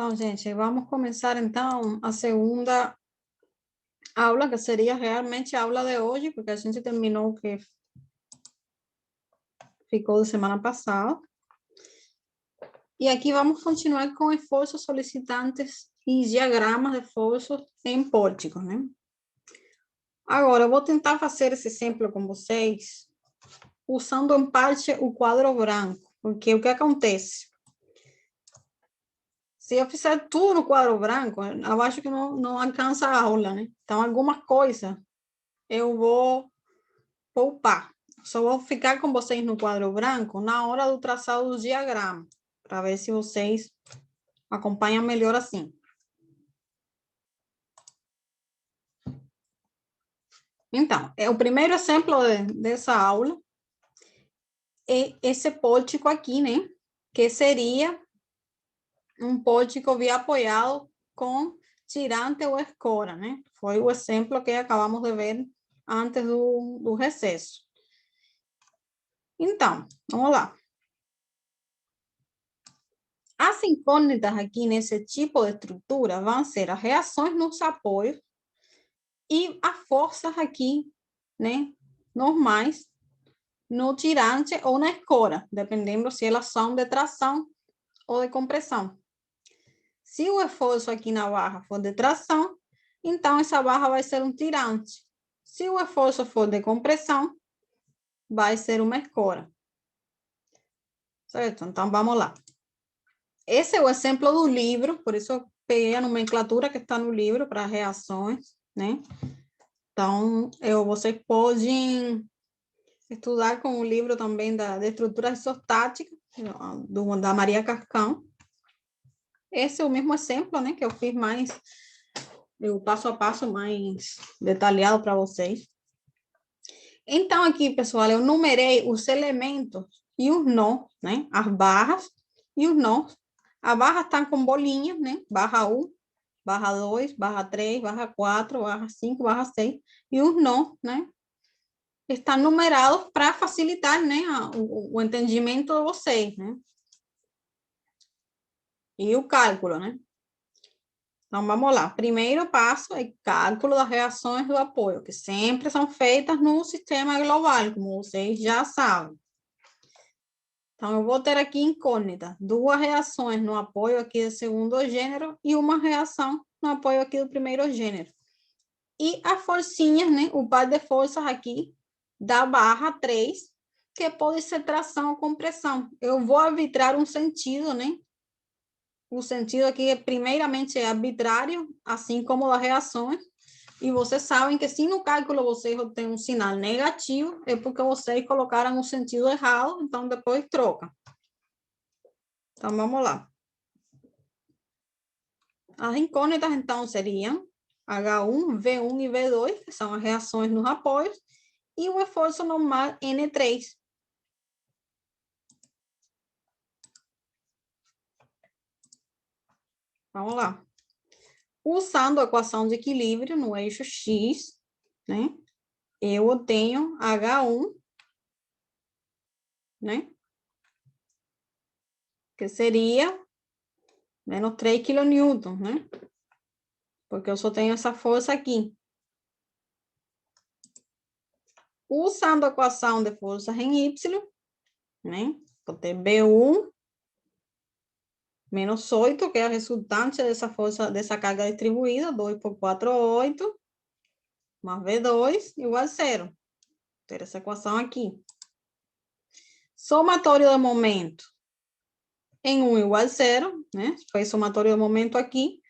Então, gente, vamos começar então a segunda aula, que seria realmente a aula de hoje, porque a gente terminou o que ficou de semana passada. E aqui vamos continuar com esforços solicitantes e diagramas de esforços em pórticos, né? Agora, eu vou tentar fazer esse exemplo com vocês, usando em parte o quadro branco, porque o que acontece? Se eu fizer tudo no quadro branco, eu acho que não alcança a aula, né? Então, algumas coisas eu vou poupar. Só vou ficar com vocês no quadro branco na hora do traçado do diagrama, para ver se vocês acompanham melhor assim. Então, o primeiro exemplo dessa aula é esse pórtico aqui, né? Que seria um pórtico via apoiado com tirante ou escora, né? Foi o exemplo que acabamos de ver antes do recesso. Então, vamos lá. As incógnitas aqui nesse tipo de estrutura vão ser as reações nos apoios e as forças aqui, né, normais, no tirante ou na escora, dependendo se elas são de tração ou de compressão. Se o esforço aqui na barra for de tração, então essa barra vai ser um tirante. Se o esforço for de compressão, vai ser uma escora. Certo? Então, vamos lá. Esse é o exemplo do livro, por isso eu peguei a nomenclatura que está no livro para reações, né? Então, vocês podem estudar com o livro também de estrutura isostática, da Maria Cascão. Esse é o mesmo exemplo, né, que eu fiz mais, o passo a passo mais detalhado para vocês. Então, aqui, pessoal, eu numerei os elementos e os nós, né, as barras e os nós. A barra está com bolinha, né, barra 1, barra 2, barra 3, barra 4, barra 5, barra 6, e os nós, né, estão numerados para facilitar, né, o entendimento de vocês, né? E o cálculo, né? Então, vamos lá. Primeiro passo é cálculo das reações do apoio, que sempre são feitas no sistema global, como vocês já sabem. Então, eu vou ter aqui incógnita, duas reações no apoio aqui do segundo gênero e uma reação no apoio aqui do primeiro gênero. E as forcinhas, né, o par de forças aqui da barra 3, que pode ser tração ou compressão. Eu vou arbitrar um sentido, né? O sentido aqui, primeiramente, é arbitrário, assim como das reações. E vocês sabem que se no cálculo vocês têm um sinal negativo, é porque vocês colocaram o sentido errado, então depois troca. Então, vamos lá. As incógnitas, então, seriam H1, V1 e V2, que são as reações nos apoios, e o esforço normal N3. Vamos lá. Usando a equação de equilíbrio no eixo X, né? Eu tenho H1, né? Que seria menos 3 kN, né? Porque eu só tenho essa força aqui. Usando a equação de forças em Y, né? Vou ter B1 menos 8, que é a resultante dessa força, dessa carga distribuída, 2 por 4, 8, mais V2 igual a 0. Vou ter essa equação aqui. Somatório do momento em 1 igual a 0, né? Foi somatório do momento aqui.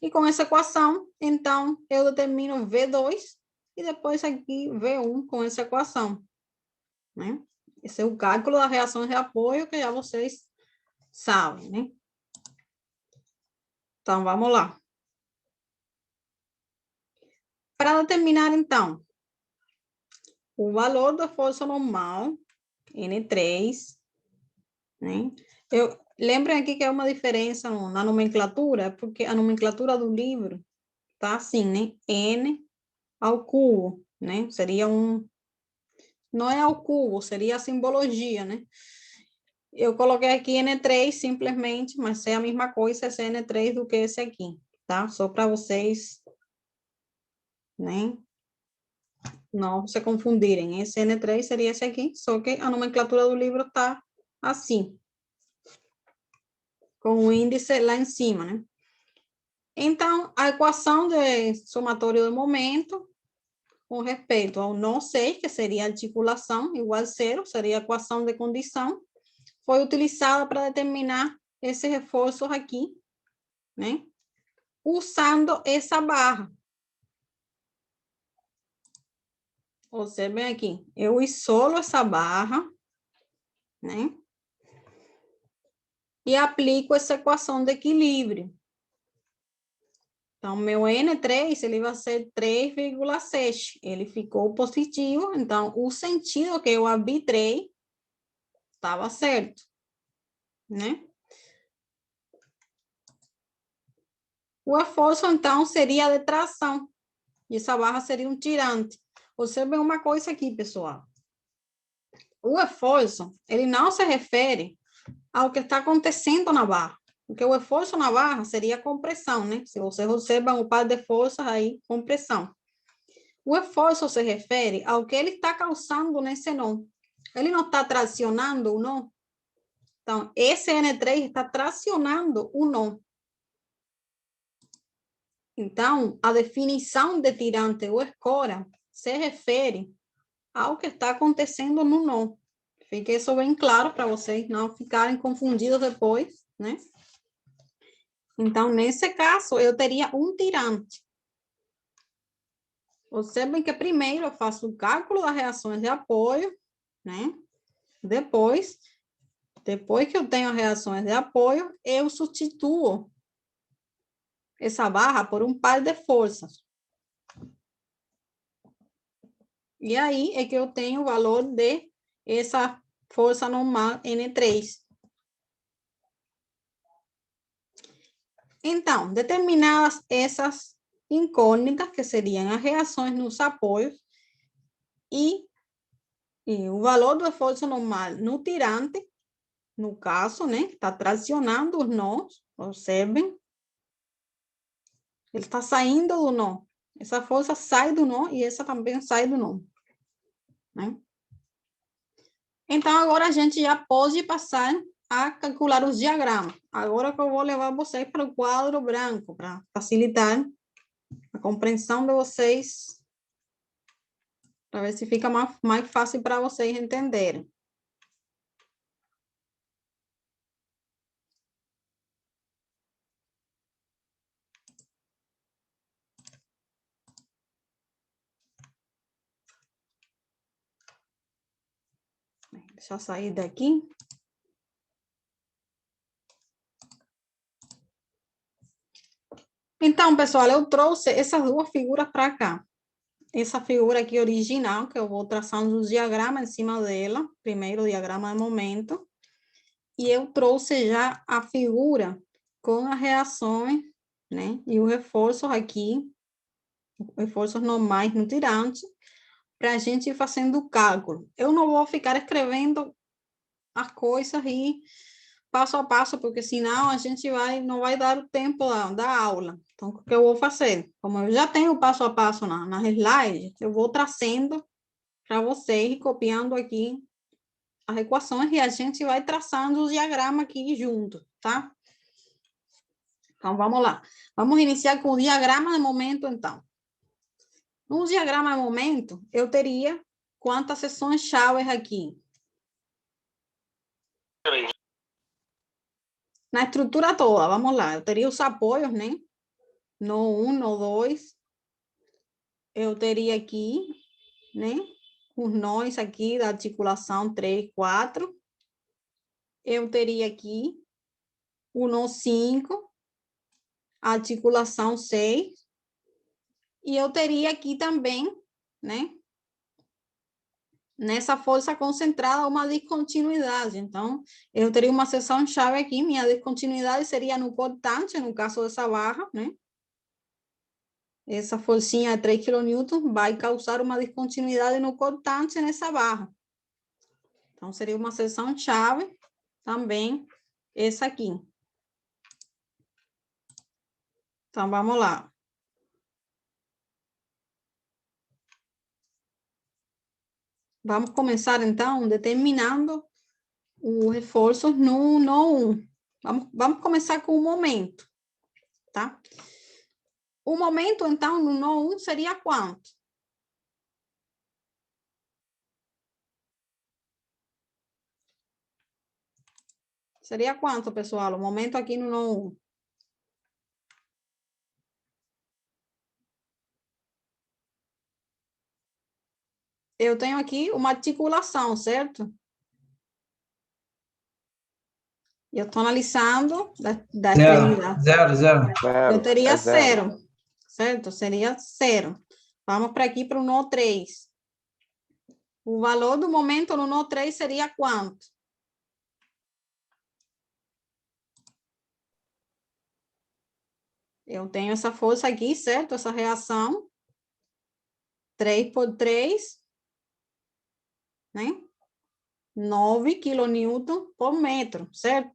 E com essa equação, então, eu determino V2 e depois aqui V1 com essa equação, né? Esse é o cálculo das reações de apoio que já vocês sabem, né? Então, vamos lá. Para determinar, então, o valor da força normal, N3, né? Lembrem aqui que é uma diferença na nomenclatura, porque a nomenclatura do livro tá assim, né? N ao cubo, né? Seria não é ao cubo, seria a simbologia, né? Eu coloquei aqui N3 simplesmente, mas é a mesma coisa esse N3 do que esse aqui, tá? Só para vocês, né? Não se confundirem. Esse N3 seria esse aqui, só que a nomenclatura do livro está assim, com o índice lá em cima, né? Então, a equação de somatório de momento, com respeito ao nó 6, que seria a articulação, igual a zero, seria a equação de condição, foi utilizada para determinar esses reforços aqui, né? Usando essa barra. Observem aqui, eu isolo essa barra, né? E aplico essa equação de equilíbrio. Então, meu N3, ele vai ser 3,6. Ele ficou positivo, então, o sentido que eu arbitrei estava certo, né? O esforço, então, seria a detração. E essa barra seria um tirante. Observem uma coisa aqui, pessoal. O esforço, ele não se refere ao que está acontecendo na barra. Porque o esforço na barra seria a compressão, né? Se vocês observam o par de forças aí, compressão. O esforço se refere ao que ele está causando nesse nó. Ele não está tracionando o nó. Então, esse N3 está tracionando o nó. Então, a definição de tirante ou escora se refere ao que está acontecendo no nó. Fique isso bem claro para vocês não ficarem confundidos depois, né? Então, nesse caso, eu teria um tirante. Observem que primeiro eu faço o cálculo das reações de apoio, né? Depois que eu tenho as reações de apoio, eu substituo essa barra por um par de forças. E aí é que eu tenho o valor de essa força normal N3. Então, determinadas essas incógnitas, que seriam as reações nos apoios, e o valor do esforço normal no tirante, no caso, né, está tracionando os nós, observem, ele está saindo do nó. Essa força sai do nó e essa também sai do nó, né? Então, agora a gente já pode passar a calcular os diagramas. Agora que eu vou levar vocês para o quadro branco, para facilitar a compreensão de vocês, para ver se fica mais fácil para vocês entenderem. Deixa eu sair daqui. Então, pessoal, eu trouxe essas duas figuras para cá. Essa figura aqui original, que eu vou traçando os diagramas em cima dela. Primeiro, o diagrama de momento. E eu trouxe já a figura com as reações, né? E os reforços aqui, reforços normais no tirante, para a gente ir fazendo o cálculo. Eu não vou ficar escrevendo as coisas e passo a passo, porque senão a gente não vai dar o tempo da aula. Então, o que eu vou fazer? Como eu já tenho o passo a passo nas slides, eu vou trazendo para vocês e copiando aqui as equações e a gente vai traçando os diagramas aqui junto, tá? Então, vamos lá. Vamos iniciar com o diagrama de momento, então. No diagrama de momento, eu teria quantas seções chaves aqui? Na estrutura toda, vamos lá. Eu teria os apoios, né? No 1, no 2. Eu teria aqui, né? Os nós aqui da articulação 3, 4. Eu teria aqui o nó 5, a articulação 6. E eu teria aqui também, né? Nessa força concentrada, uma descontinuidade. Então, eu teria uma seção-chave aqui, minha descontinuidade seria no cortante, no caso dessa barra, né? Essa forcinha de 3 kN vai causar uma descontinuidade no cortante nessa barra. Então, seria uma seção-chave. também essa aqui. Então, vamos lá. Vamos começar, então, determinando o reforço no nó 1. Vamos começar com o momento, tá? O momento, então, no nó 1 seria quanto? Seria quanto, pessoal? O momento aqui no nó 1. Eu tenho aqui uma articulação, certo? Eu estou analisando da extremidade. Zero. Eu teria zero. 0, certo? Seria 0. Vamos para aqui para o nó 3. O valor do momento no nó 3 seria quanto? Eu tenho essa força aqui, certo? Essa reação. 3 por 3, né? 9 quilonewton por metro, certo?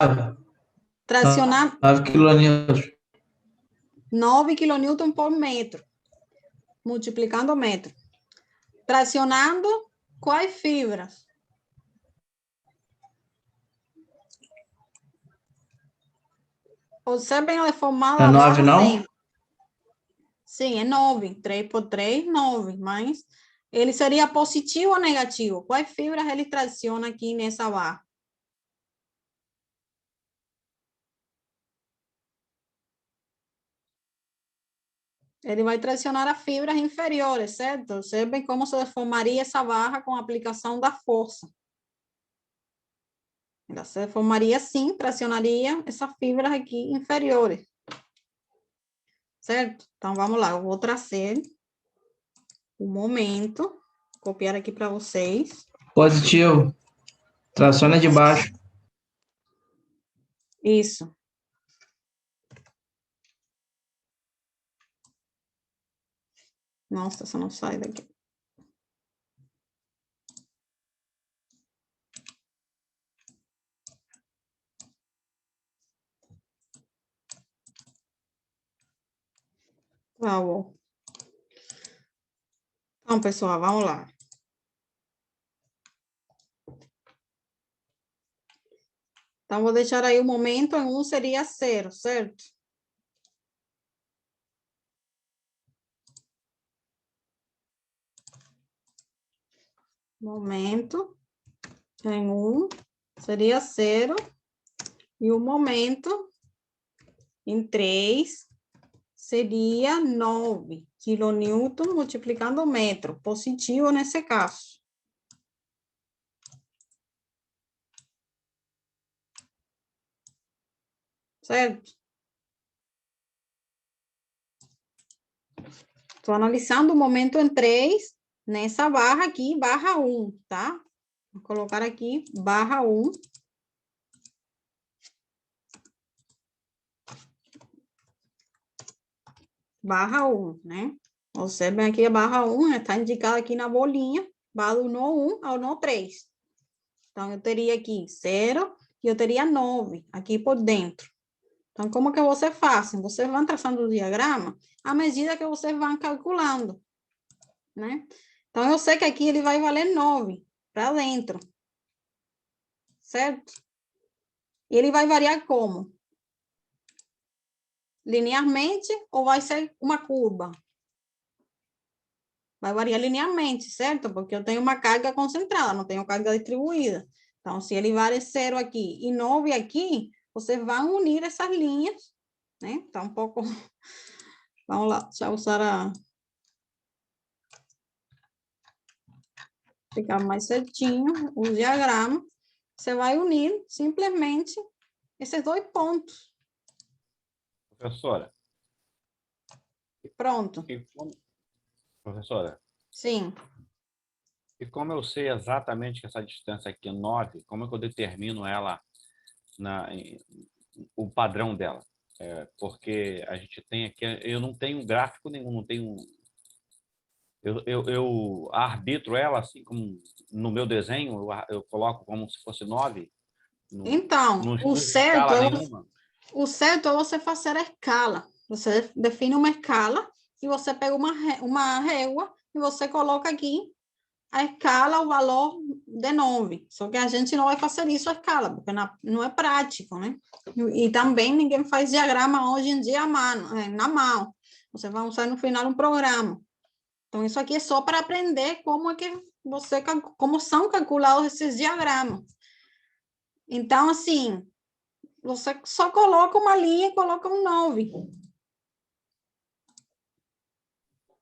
Tracionar 9 quilonewtons. 9 quilonewton por metro, multiplicando o metro. Tracionando quais fibras? Observem a deformada. É 9, não? Sim, é 9. 3 por 3, 9. Mas ele seria positivo ou negativo? Quais fibras ele traciona aqui nessa barra? Ele vai tracionar as fibras inferiores, certo? Observem como se deformaria essa barra com a aplicação da força. Ela se deformaria assim, tracionaria essas fibras aqui inferiores. Certo? Então, vamos lá. Eu vou trazer o momento. Copiar aqui para vocês. Positivo. Traciona de baixo. Isso. Nossa, só não sai daqui. Tá bom. Então, pessoal, vamos lá. Então, vou deixar aí o momento em 1 seria 0, certo? Momento em 1 seria 0. E o momento em 3 seria 9 quilonewton multiplicando o metro. Positivo nesse caso. Certo? Estou analisando o momento em 3 nessa barra aqui, barra 1, tá? Vou colocar aqui barra 1. Barra 1, né? Observem aqui a barra 1, está indicada aqui na bolinha, barra do nó 1 ao nó 3. Então, eu teria aqui 0 e eu teria 9 aqui por dentro. Então, como que você faz? Vocês vão traçando o diagrama à medida que vocês vão calculando, né? Então, eu sei que aqui ele vai valer 9 para dentro, certo? E ele vai variar como? Linearmente ou vai ser uma curva? Vai variar linearmente, certo? Porque eu tenho uma carga concentrada, não tenho carga distribuída. Então, se ele vale 0 aqui e 9 aqui, vocês vão unir essas linhas, né? Tá um pouco... Vamos lá, deixa eu usar a... Ficar mais certinho o diagrama. Você vai unir simplesmente esses dois pontos. Professora. Pronto. Professora. Sim. E como eu sei exatamente que essa distância aqui é 9, como é que eu determino ela, o padrão dela? Porque a gente tem aqui, eu não tenho gráfico nenhum, não tenho... Eu arbitro ela assim, como no meu desenho, eu coloco como se fosse 9, Então, Não o usa certo escala é nenhuma? o certo é você fazer a escala. Você define uma escala e você pega uma régua e você coloca aqui a escala, o valor de 9. Só que a gente não vai fazer isso a escala, porque não é prático, né? E também ninguém faz diagrama hoje em dia na mão. Você vai usar no final um programa. Então, isso aqui é só para aprender como é que como são calculados esses diagramas. Então, assim, você só coloca uma linha e coloca um 9.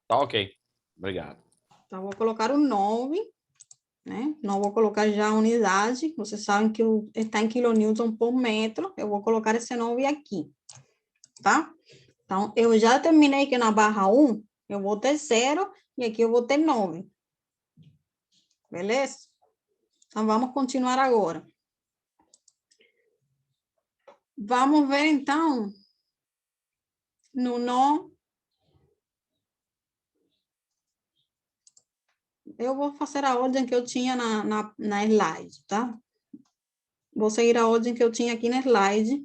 Tá ok. Obrigado. Então, vou colocar um 9, né? Não vou colocar já a unidade. Vocês sabem que está em quilonewton por metro. Eu vou colocar esse 9 aqui, tá? Então, eu já terminei que na barra 1, eu vou ter 0 e aqui eu vou ter 9. Beleza? Então, vamos continuar agora. Vamos ver, então, no nó. Eu vou fazer a ordem que eu tinha na slide, tá? Vou seguir a ordem que eu tinha aqui na slide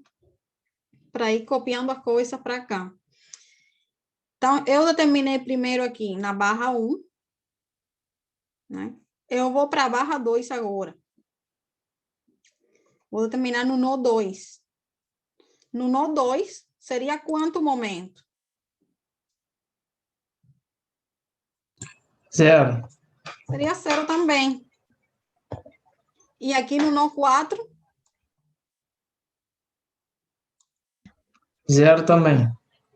para ir copiando a coisa para cá. Então, eu determinei primeiro aqui na barra 1, né? Eu vou para a barra 2 agora. Vou determinar no nó 2. No nó 2, seria quanto momento? 0. Seria 0 também. E aqui no nó 4? 0 também.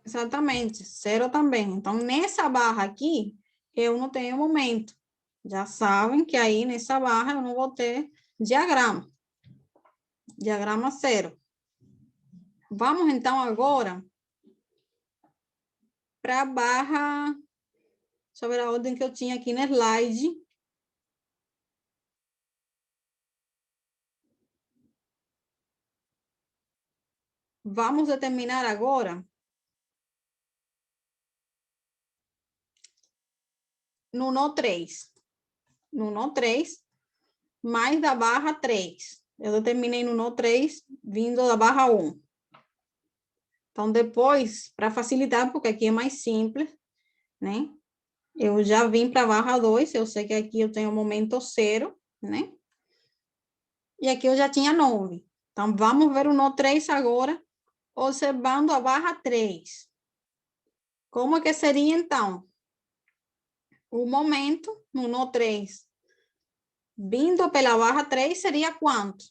Exatamente, 0 também. Então, nessa barra aqui, eu não tenho momento. Já sabem que aí nessa barra eu não vou ter diagrama. Diagrama 0. Vamos, então, agora para a barra, sobre a ordem que eu tinha aqui na slide. Vamos determinar agora no nó 3. No nó 3, mais da barra 3. Eu determinei no nó 3, vindo da barra 1. Então, depois, para facilitar, porque aqui é mais simples, né? Eu já vim para a barra 2, eu sei que aqui eu tenho o momento 0, né? E aqui eu já tinha 9. Então, vamos ver o nó 3 agora, observando a barra 3. Como é que seria, então? O momento no nó 3, vindo pela barra 3, seria quanto?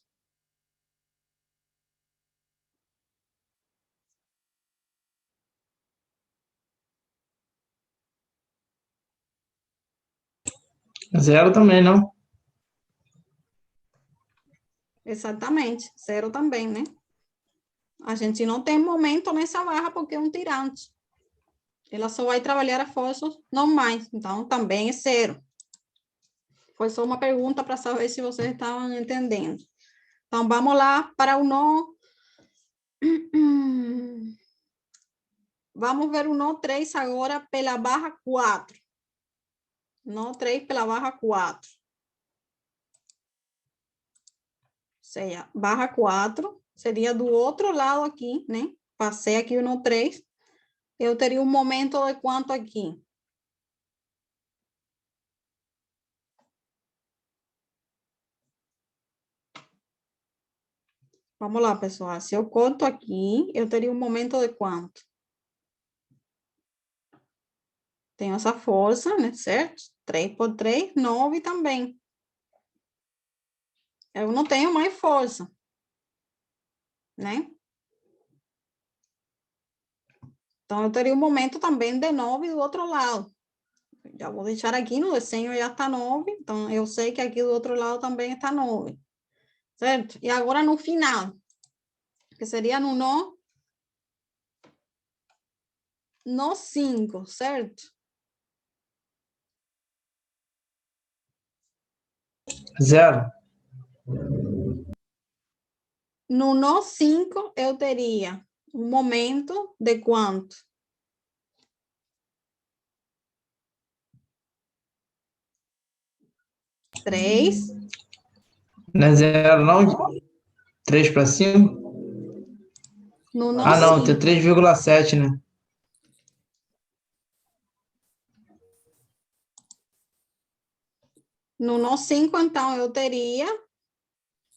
Zero também, não? Exatamente, 0 também, né? A gente não tem momento nessa barra porque é um tirante. Ela só vai trabalhar a forças normais, então também é 0. Foi só uma pergunta para saber se vocês estavam entendendo. Então, vamos lá para o nó. Vamos ver o nó 3 agora pela barra 4. Nó 3 pela barra 4. Ou seja, barra 4 seria do outro lado aqui, né? Passei aqui o nó 3. Eu teria um momento de quanto aqui? Vamos lá, pessoal. Se eu conto aqui, eu teria um momento de quanto? Tenho essa força, né? Certo? 3 por 3, 9 também. Eu não tenho mais força, né? Então, eu teria um momento também de 9 do outro lado. Já vou deixar aqui no desenho, já está 9. Então, eu sei que aqui do outro lado também está 9. Certo? E agora no final, que seria no nó 5, certo? Zero. No nó 5, eu teria um momento de quanto? 3. Não é zero, não? 3 para 5? No nó Ah, não, tem 5. 3,7, né? No nó 5, então, eu teria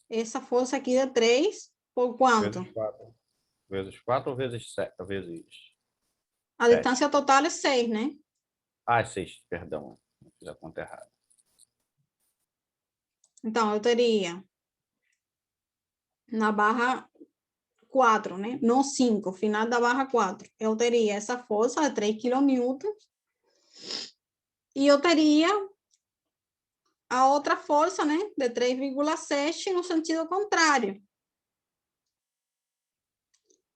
essa força aqui de 3 por quanto? Vezes 4. Vezes 4 ou vezes 7? Vezes A 7. distância total é 6, né? Ah, 6, perdão. Eu fiz a conta errada. Então, eu teria na barra 4, né? No 5, final da barra 4. Eu teria essa força de 3 kN. E eu teria a outra força, né? De 3,7 no sentido contrário.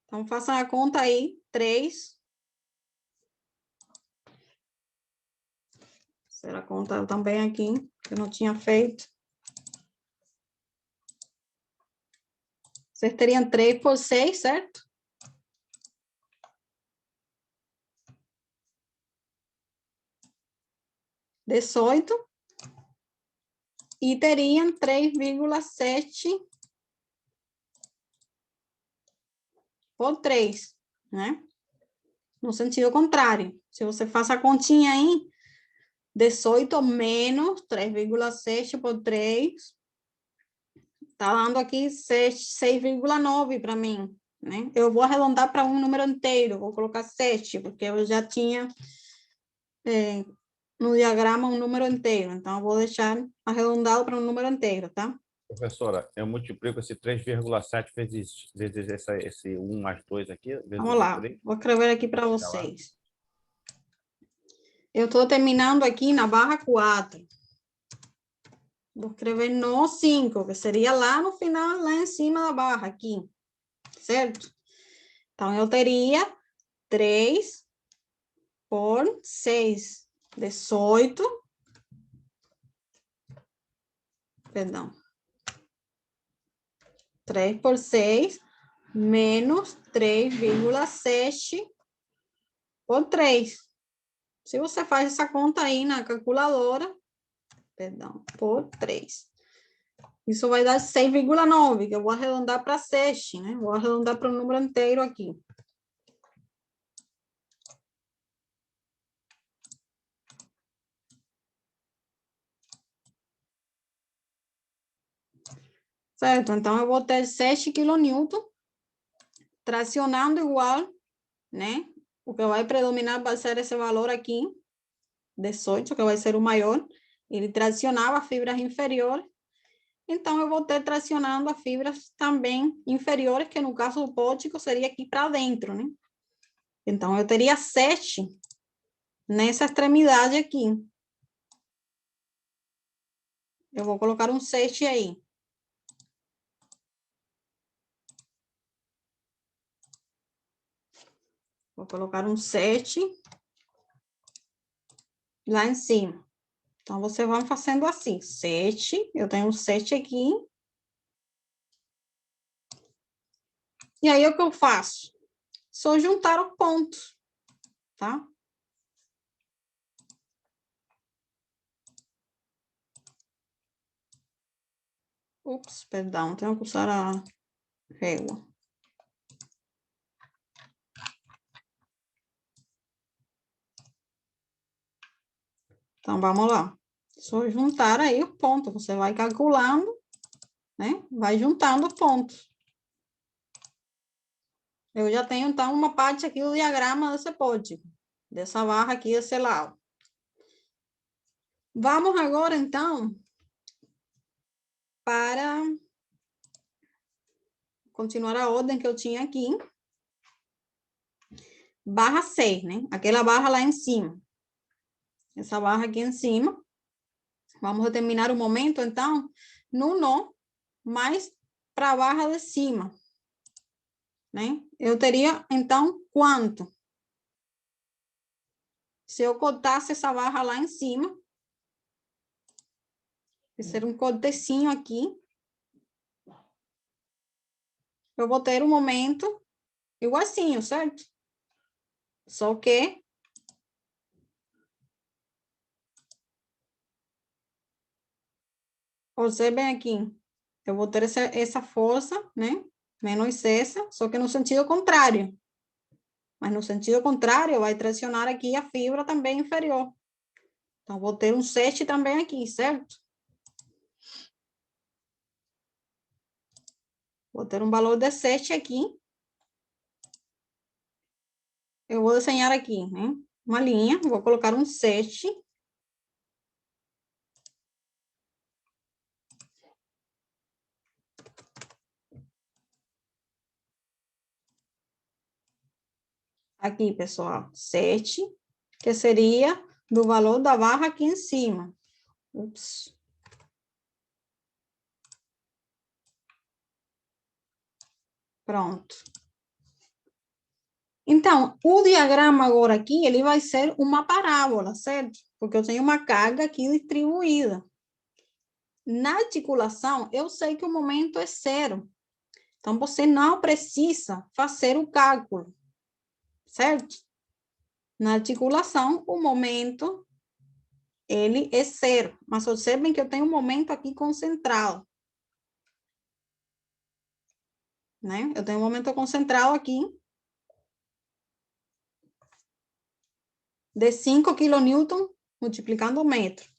Então, façam a conta aí. 3. Será a conta também aqui, que eu não tinha feito. Vocês teriam 3 por 6, certo? Dezoito. E teriam 3,7 por 3, né? No sentido contrário. Se você faz a continha aí, 18 menos 3,7 por 3, tá dando aqui 6,9 para mim, né? Eu vou arredondar para um número inteiro, vou colocar 7, porque eu já tinha no diagrama um número inteiro, então eu vou deixar arredondado para um número inteiro, tá? Professora, eu multiplico esse 3,7 vezes esse 1 mais 2 aqui, vezes Vamos o lá, 3. vou escrever aqui para Tá lá. vocês. Eu estou terminando aqui na barra 4. Vou escrever no 5, que seria lá no final, lá em cima da barra, aqui. Certo? Então, eu teria 3 por 6. 18. Perdão. 3 por 6 menos 3,7 por 3. Se você faz essa conta aí na calculadora, perdão, por 3. Isso vai dar 6,9, que eu vou arredondar para 7, né? Vou arredondar para o número inteiro aqui. Certo? Então, eu vou ter 7 kN tracionando igual, né? O que vai predominar vai ser esse valor aqui, 18, que vai ser o maior. Ele tracionava fibras inferiores. Então, eu vou ter tracionando as fibras também inferiores, que no caso do pótico seria aqui para dentro, né? Então, eu teria 7 nessa extremidade aqui. Eu vou colocar um 7 aí. Vou colocar um 7 lá em cima. Então, você vai fazendo assim, 7, eu tenho um 7 aqui. E aí, o que eu faço? Só juntar os pontos, tá? Ups, perdão, tenho que usar a régua. Então, vamos lá. Só juntar aí o ponto. Você vai calculando, né? Vai juntando os pontos. Eu já tenho, então, uma parte aqui do diagrama desse pódico. Dessa barra aqui, desse lado. Vamos agora, então, para continuar a ordem que eu tinha aqui. Barra 6, né? Aquela barra lá em cima. Essa barra aqui em cima. Vamos determinar o momento, então, no nó, mais para a barra de cima. Né? Eu teria, então, quanto? Se eu cortasse essa barra lá em cima, vai ser um cortecinho aqui, eu vou ter um momento igualzinho, certo? Só que observem aqui, eu vou ter essa força, né? Menos essa, só que no sentido contrário. Mas no sentido contrário, vai tracionar aqui a fibra também inferior. Então, vou ter um 7 também aqui, certo? Vou ter um valor de 7 aqui. Eu vou desenhar aqui, né? Uma linha, vou colocar um 7. Aqui, pessoal, 7, que seria do valor da barra aqui em cima. Ups. Pronto. Então, o diagrama agora aqui, ele vai ser uma parábola, certo? Porque eu tenho uma carga aqui distribuída. Na articulação, eu sei que o momento é 0. Então, você não precisa fazer o cálculo, certo? Na articulação, o momento, ele é 0. Mas observem que eu tenho um momento aqui concentrado. Né? Eu tenho um momento concentrado aqui de 5 kN multiplicando o metro,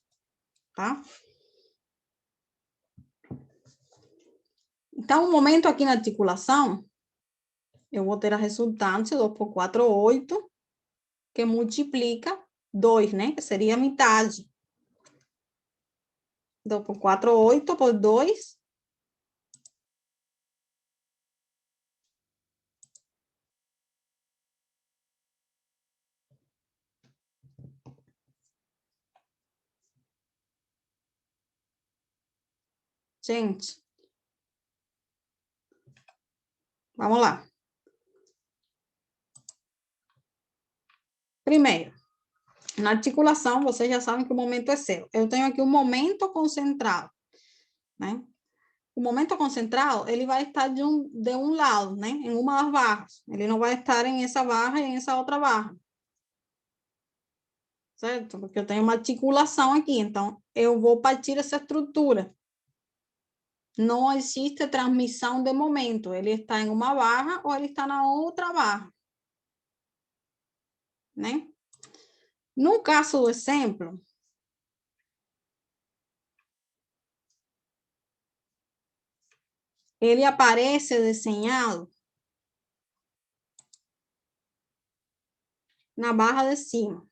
tá? Então, o momento aqui na articulação, eu vou ter a resultante 2 por 4, 8, que multiplica 2, né? Que seria a metade. 2 por 4, 8 por 2. Gente, vamos lá. Primeiro, na articulação, vocês já sabem que o momento é 0. Eu tenho aqui um momento concentrado, né? O momento concentrado, ele vai estar de um lado, né? Em uma das barras. Ele não vai estar em essa barra e em essa outra barra. Certo? Porque eu tenho uma articulação aqui, então eu vou partir essa estrutura. Não existe transmissão de momento. Ele está em uma barra ou ele está na outra barra. Né? No caso do exemplo, ele aparece desenhado na barra de cima.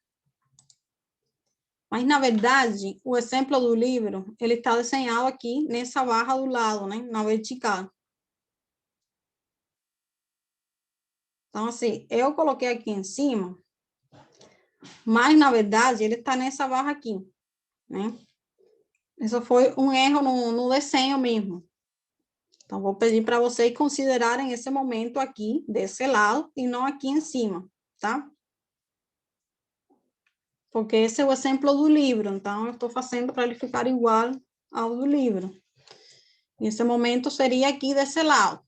Mas, na verdade, o exemplo do livro, ele está desenhado aqui nessa barra do lado, né? Na vertical. Então, assim, eu coloquei aqui em cima, mas, na verdade, ele está nessa barra aqui, né? Isso foi um erro no desenho mesmo. Então, vou pedir para vocês considerarem esse momento aqui, desse lado, e não aqui em cima, tá? Porque esse é o exemplo do livro, então eu estou fazendo para ele ficar igual ao do livro. Esse momento seria aqui desse lado.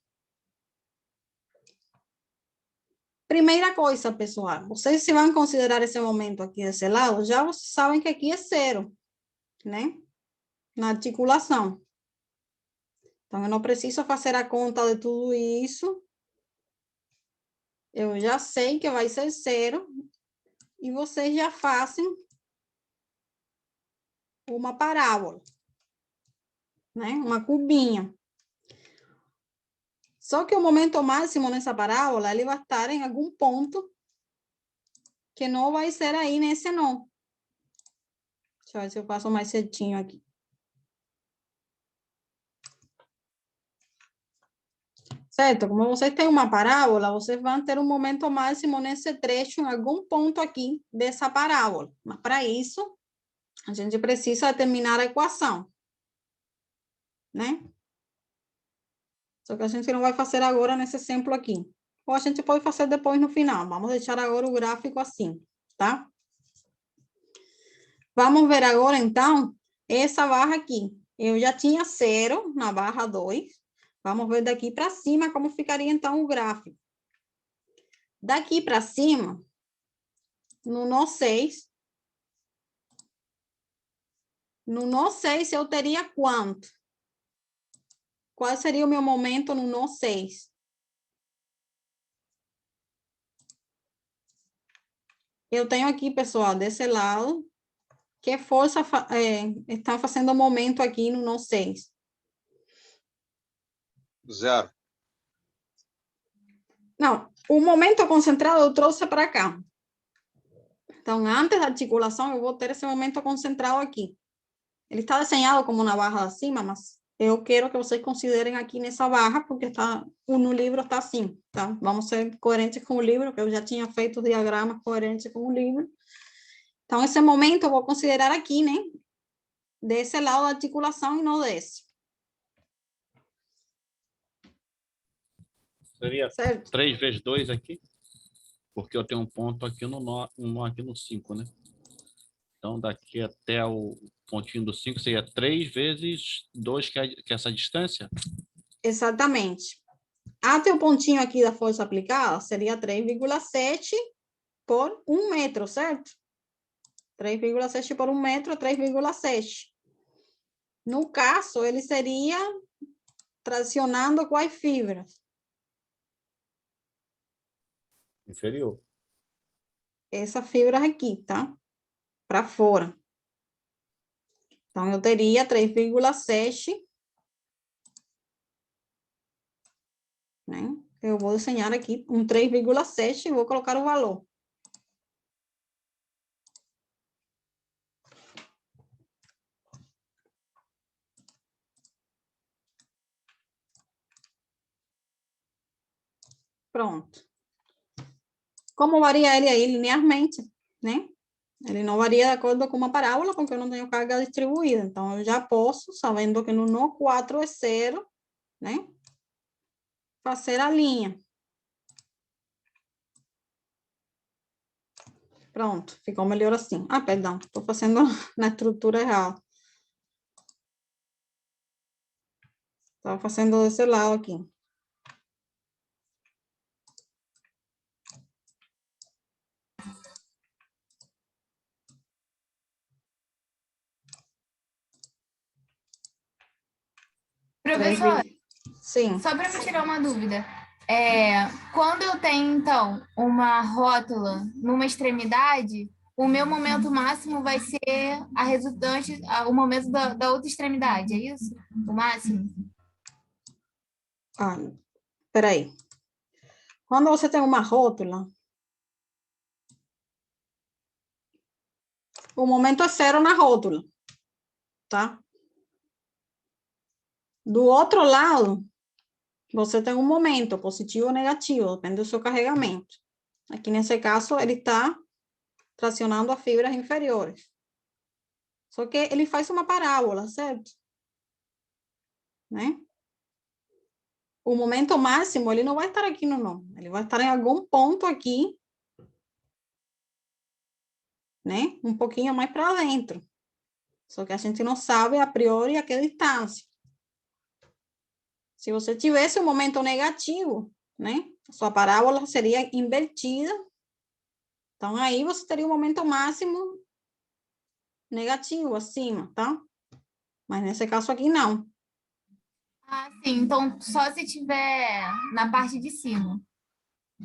Primeira coisa, pessoal, vocês se vão considerar esse momento aqui desse lado, já vocês sabem que aqui é 0, né? Na articulação. Então, eu não preciso fazer a conta de tudo isso. Eu já sei que vai ser 0. E vocês já fazem uma parábola, né? Uma cubinha. Só que o momento máximo nessa parábola, ele vai estar em algum ponto que não vai ser aí nesse nó. Deixa eu ver se eu faço mais certinho aqui. Certo? Como vocês têm uma parábola, vocês vão ter um momento máximo nesse trecho, em algum ponto aqui dessa parábola. Mas, para isso, a gente precisa determinar a equação, né? Só que a gente não vai fazer agora nesse exemplo aqui. Ou a gente pode fazer depois no final. Vamos deixar agora o gráfico assim, tá? Vamos ver agora, então, essa barra aqui. Eu já tinha 0 na barra 2. Vamos ver daqui para cima como ficaria, então, o gráfico. Daqui para cima, no nó 6, eu teria quanto? qual seria o meu momento no nó 6? Eu tenho aqui, pessoal, desse lado, que força está fazendo o momento aqui no nó 6? Zero. Não, o momento concentrado eu trouxe para cá. Então, antes da articulação, eu vou ter esse momento concentrado aqui. Ele está desenhado como uma barra acima, mas eu quero que vocês considerem aqui nessa barra, porque está, no livro está assim, tá? Vamos ser coerentes com o livro, que eu já tinha feito diagramas coerentes com o livro. Então, esse momento eu vou considerar aqui, né? Desse lado da articulação e não desse. Seria Certo? 3 vezes 2 aqui, porque eu tenho um ponto aqui no nó, um nó aqui no 5, né? Então, daqui até o pontinho do 5 seria 3 vezes 2, que é essa distância? Exatamente. Até o pontinho aqui da força aplicada seria 3,7 por 1 metro, certo? 3,7 por 1 metro, 3,7. No caso, ele seria tracionando quais fibras? Inferior. Essa fibra aqui, tá? Para fora. Então, eu teria 3,7, né? Eu vou desenhar aqui um 3,7 e vou colocar o valor. Pronto. Como varia ele aí linearmente, né? Ele não varia de acordo com uma parábola, porque eu não tenho carga distribuída. Então, eu já posso, sabendo que no nó 4 é 0, né? Fazer a linha. Pronto, ficou melhor assim. Ah, perdão, estou fazendo na estrutura errada. Estava fazendo desse lado aqui. Professor, Sim. só para me tirar uma dúvida, quando eu tenho, então, uma rótula numa extremidade, o meu momento máximo vai ser a resultante, o momento da outra extremidade, é isso? O máximo? Ah, peraí. Quando você tem uma rótula, o momento é 0 na rótula, tá? Do outro lado, você tem um momento positivo ou negativo, depende do seu carregamento. Aqui, nesse caso, ele está tracionando as fibras inferiores. Só que ele faz uma parábola, certo? Né? O momento máximo, ele não vai estar aqui no nó. Ele vai estar em algum ponto aqui, né? Um pouquinho mais para dentro. Só que a gente não sabe a priori a que distância. Se você tivesse um momento negativo, né? Sua parábola seria invertida. Então, aí você teria um momento máximo negativo acima, tá? Mas nesse caso aqui, não. Ah, sim. Então, só se tiver na parte de cima.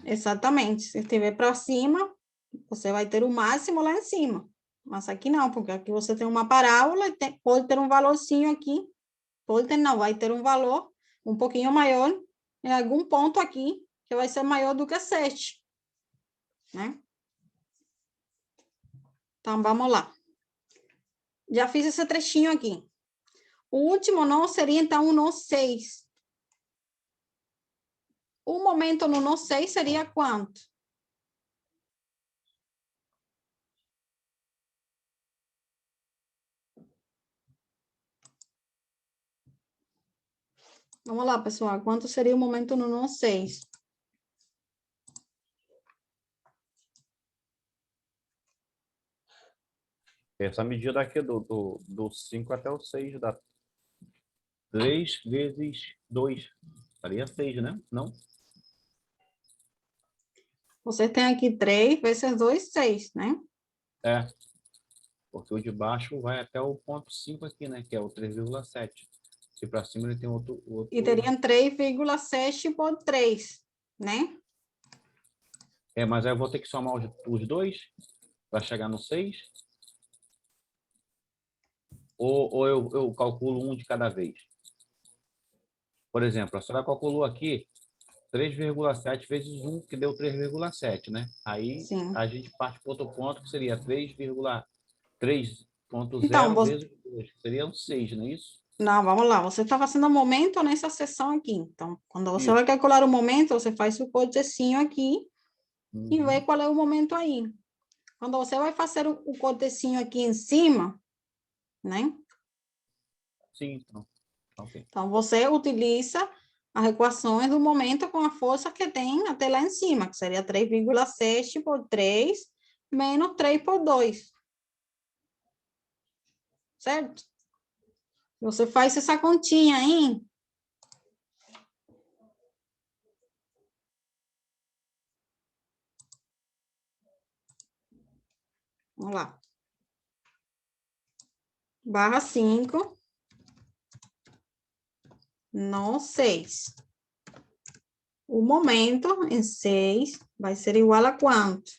Exatamente. Se estiver para cima, você vai ter o máximo lá em cima. Mas aqui não, porque aqui você tem uma parábola e pode ter um valorzinho aqui. Pode ter, não, vai ter um valor um pouquinho maior em algum ponto aqui, que vai ser maior do que 7. Né? Então, vamos lá. Já fiz esse trechinho aqui. O último nó seria, então, o nó 6. O momento no nó 6 seria quanto? Vamos lá, pessoal. Quanto seria o momento no nó 6? Essa medida aqui do 5 até o 6 dá 3 vezes 2. Daria 6, né? Não? Você tem aqui 3 vezes 2, 6, né? É. Porque o de baixo vai até o ponto 5 aqui, né? Que é o 3,7. Se para cima ele tem outro... E teriam 3,7 por 3, né? Mas aí eu vou ter que somar os dois para chegar no 6? Ou eu calculo um de cada vez? Por exemplo, a senhora calculou aqui 3,7 vezes 1, que deu 3,7, né? Aí Sim. a gente parte para outro ponto, que seria 3,3.0 Então, vezes 2, que seria um 6, não é isso? Não, vamos lá. Você está fazendo o momento nessa seção aqui. Então, quando você Isso. vai calcular o momento, você faz o cortezinho aqui e vê Uhum. qual é o momento aí. Quando você vai fazer o cortezinho aqui em cima, né? Sim, então. Ok. Então, você utiliza as equações do momento com a força que tem até lá em cima, que seria 3,7 por 3 menos 3 por 2. Certo? Você faz essa continha aí. Vamos lá. Barra 5. No 6. O momento em 6 vai ser igual a quanto?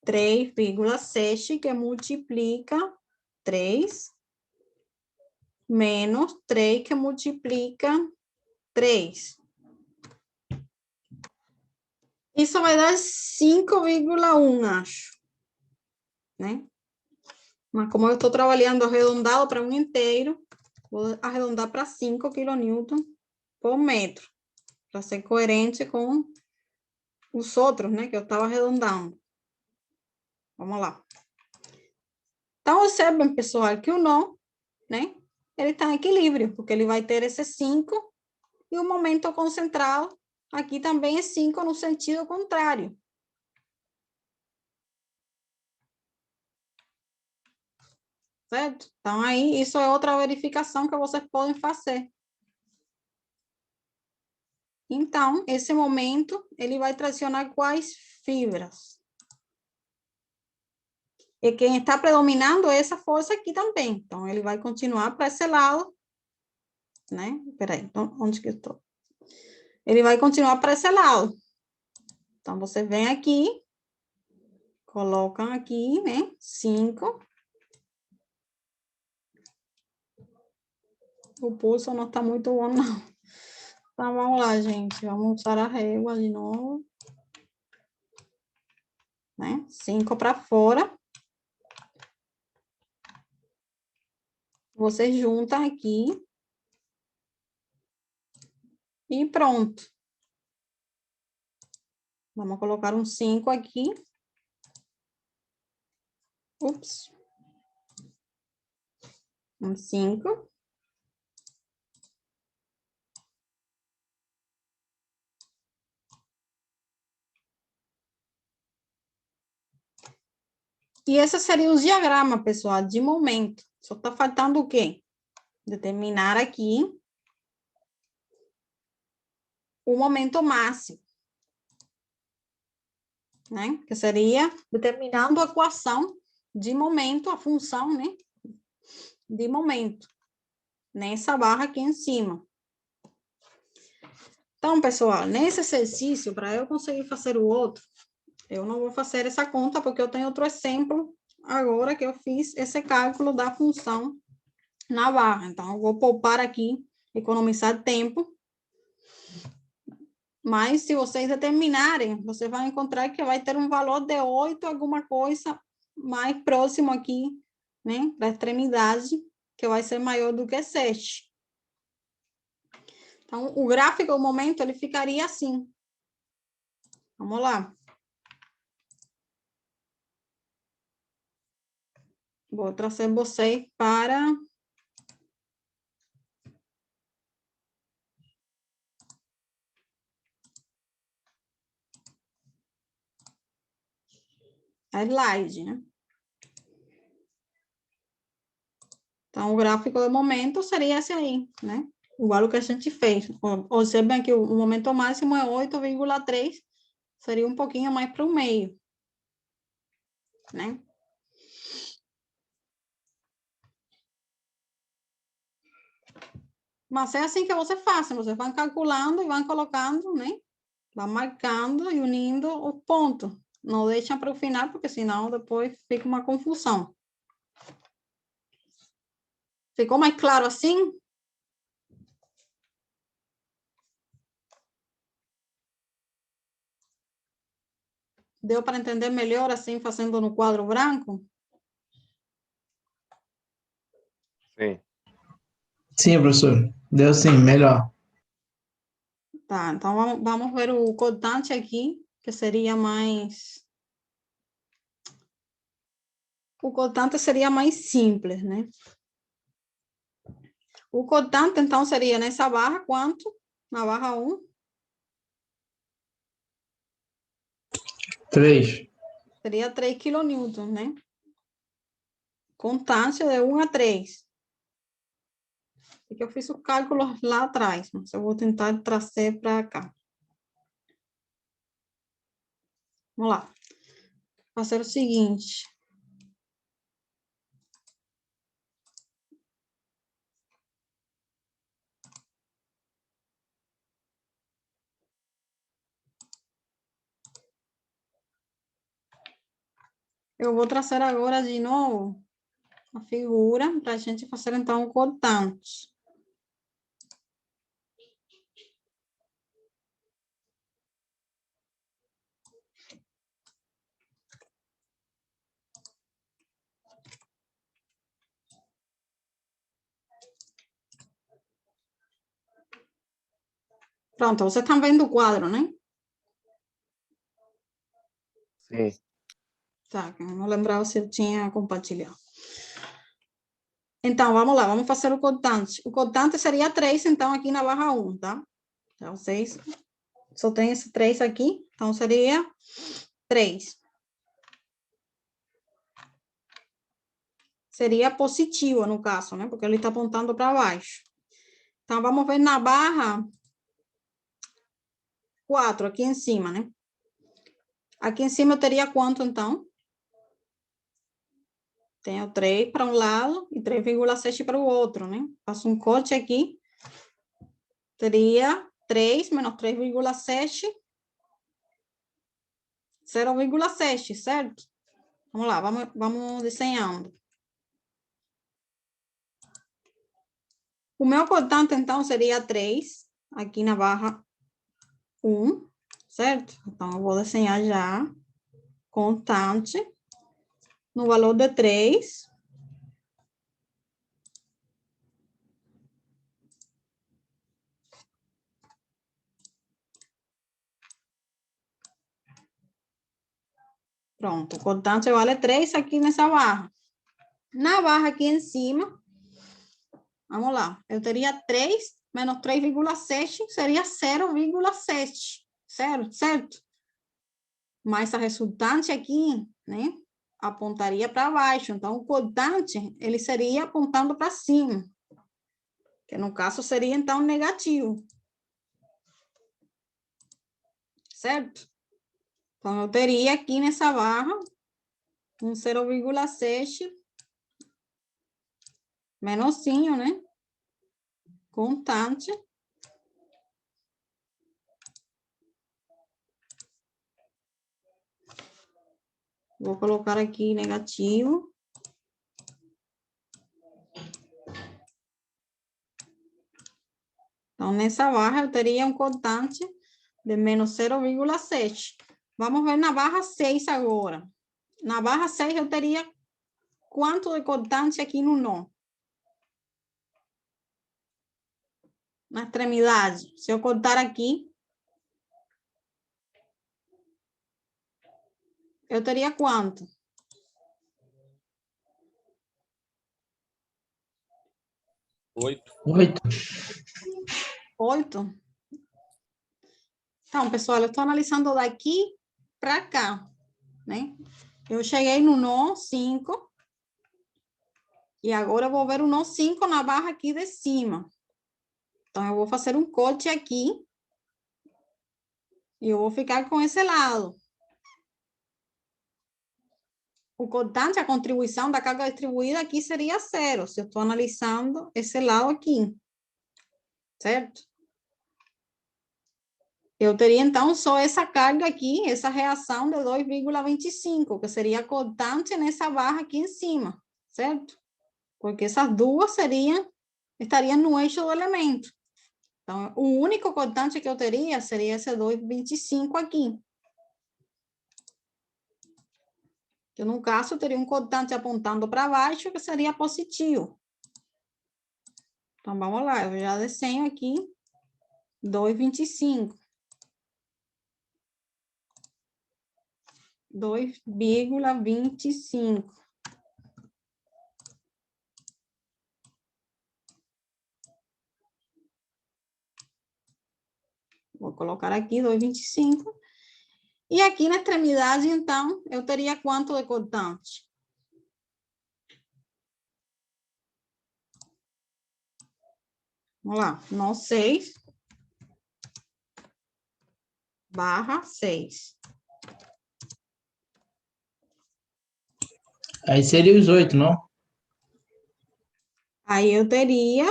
3,7, que multiplica 3, menos 3, que multiplica 3. Isso vai dar 5,1, acho. Né? Mas como eu estou trabalhando arredondado para um inteiro, vou arredondar para 5 kN por metro, para ser coerente com os outros, né, que eu estava arredondando. Vamos lá. Então, observem, pessoal, que o nó, né, ele está em equilíbrio, porque ele vai ter esse 5, e o momento concentrado aqui também é 5 no sentido contrário. Certo? Então, aí, isso é outra verificação que vocês podem fazer. Então, esse momento, ele vai tracionar quais fibras? E quem está predominando é essa força aqui também. Então, ele vai continuar para esse lado, né? Peraí, então, onde que eu estou? Ele vai continuar para esse lado. Então, você vem aqui, coloca aqui, né? 5. O pulso não está muito bom, não. Então, vamos lá, gente. Vamos usar a régua de novo. Né? 5 para fora. Você junta aqui. E pronto. Vamos colocar um 5 aqui. Ups. Um 5. E esse seria o diagrama, pessoal, de momento. Só está faltando o quê? Determinar aqui o momento máximo. Né? Que seria determinando a equação de momento, a função, né? De momento. Nessa barra aqui em cima. Então, pessoal, nesse exercício, para eu conseguir fazer o outro, eu não vou fazer essa conta, porque eu tenho outro exemplo agora que eu fiz esse cálculo da função na barra. Então, eu vou poupar aqui, economizar tempo. Mas, se vocês determinarem, você vai encontrar que vai ter um valor de 8, alguma coisa mais próximo aqui, né, da extremidade, que vai ser maior do que 7. Então, o gráfico, no momento, ele ficaria assim. Vamos lá. Vou trazer vocês para... a slide, né? Então, o gráfico do momento seria esse aí, né? Igual o que a gente fez. Observem que o momento máximo é 8,3, seria um pouquinho mais para o meio, né? Mas é assim que vocês fazem, vocês vão calculando e vão colocando, né? Vão marcando e unindo o ponto. Não deixam para o final, porque senão depois fica uma confusão. Ficou mais claro assim? Deu para entender melhor assim, fazendo no quadro branco? Sim. Sim, professor. Deu sim, melhor. Tá, então vamos ver o cortante aqui, que seria mais... O cortante seria mais simples, né? O cortante, então, seria nessa barra, quanto? Na barra 1? 3. Seria 3 kN, né? Constância de 1 a 3. Porque eu fiz o cálculo lá atrás, mas eu vou tentar trazer para cá. Vamos lá. Vou fazer o seguinte. Eu vou trazer agora de novo a figura para a gente fazer, então, o cortante. Pronto, vocês estão vendo o quadro, né? Sim. Tá, eu não lembrava se eu tinha compartilhado. Então, vamos lá, vamos fazer o cortante. O cortante seria 3, então, aqui na barra 1, tá? Então, 6, só tem esse 3 aqui, então seria 3. Seria positivo, no caso, né? Porque ele está apontando para baixo. Então, vamos ver na barra 4, aqui em cima, né? Aqui em cima eu teria quanto, então? Tenho 3 para um lado e 3,7 para o outro, né? Faço um corte aqui. Teria 3 menos 3,7, 0,7, certo? Vamos lá, vamos desenhando. O meu cortante, então, seria 3, aqui na barra 1, certo? Então, eu vou desenhar já cortante no valor de 3. Pronto, o cortante vale 3 aqui nessa barra. Na barra aqui em cima, vamos lá, eu teria 3 menos 3,7, seria 0,7, certo? Mas a resultante aqui, né, apontaria para baixo. Então, o cortante, ele seria apontando para cima. Que no caso seria, então, negativo. Certo? Então, eu teria aqui nessa barra um 0,7 menorzinho, né? Contante. Vou colocar aqui negativo. Então, nessa barra, eu teria um cortante de menos 0,7. Vamos ver na barra 6 agora. Na barra 6, eu teria quanto de cortante aqui no nó? Na extremidade. Se eu cortar aqui, eu teria quanto? 8. 8? Então, pessoal, eu estou analisando daqui para cá, né? Eu cheguei no nó 5. E agora eu vou ver o nó 5 na barra aqui de cima. Então, eu vou fazer um corte aqui. E eu vou ficar com esse lado. O cortante, a contribuição da carga distribuída aqui seria 0, se eu estou analisando esse lado aqui. certo? Eu teria, então, só essa carga aqui, essa reação de 2,25, que seria cortante nessa barra aqui em cima, certo? Porque essas duas estariam no eixo do elemento. Então, o único cortante que eu teria seria esse 2,25 aqui. Que, no caso, eu teria um cortante apontando para baixo, que seria positivo. Então, vamos lá, eu já desenho aqui 2,25. 2,25. Vou colocar aqui 2,25. E aqui na extremidade, então, eu teria quanto de cortante? Vamos lá, nó 6 barra 6. Aí seria os 8, não? Aí eu teria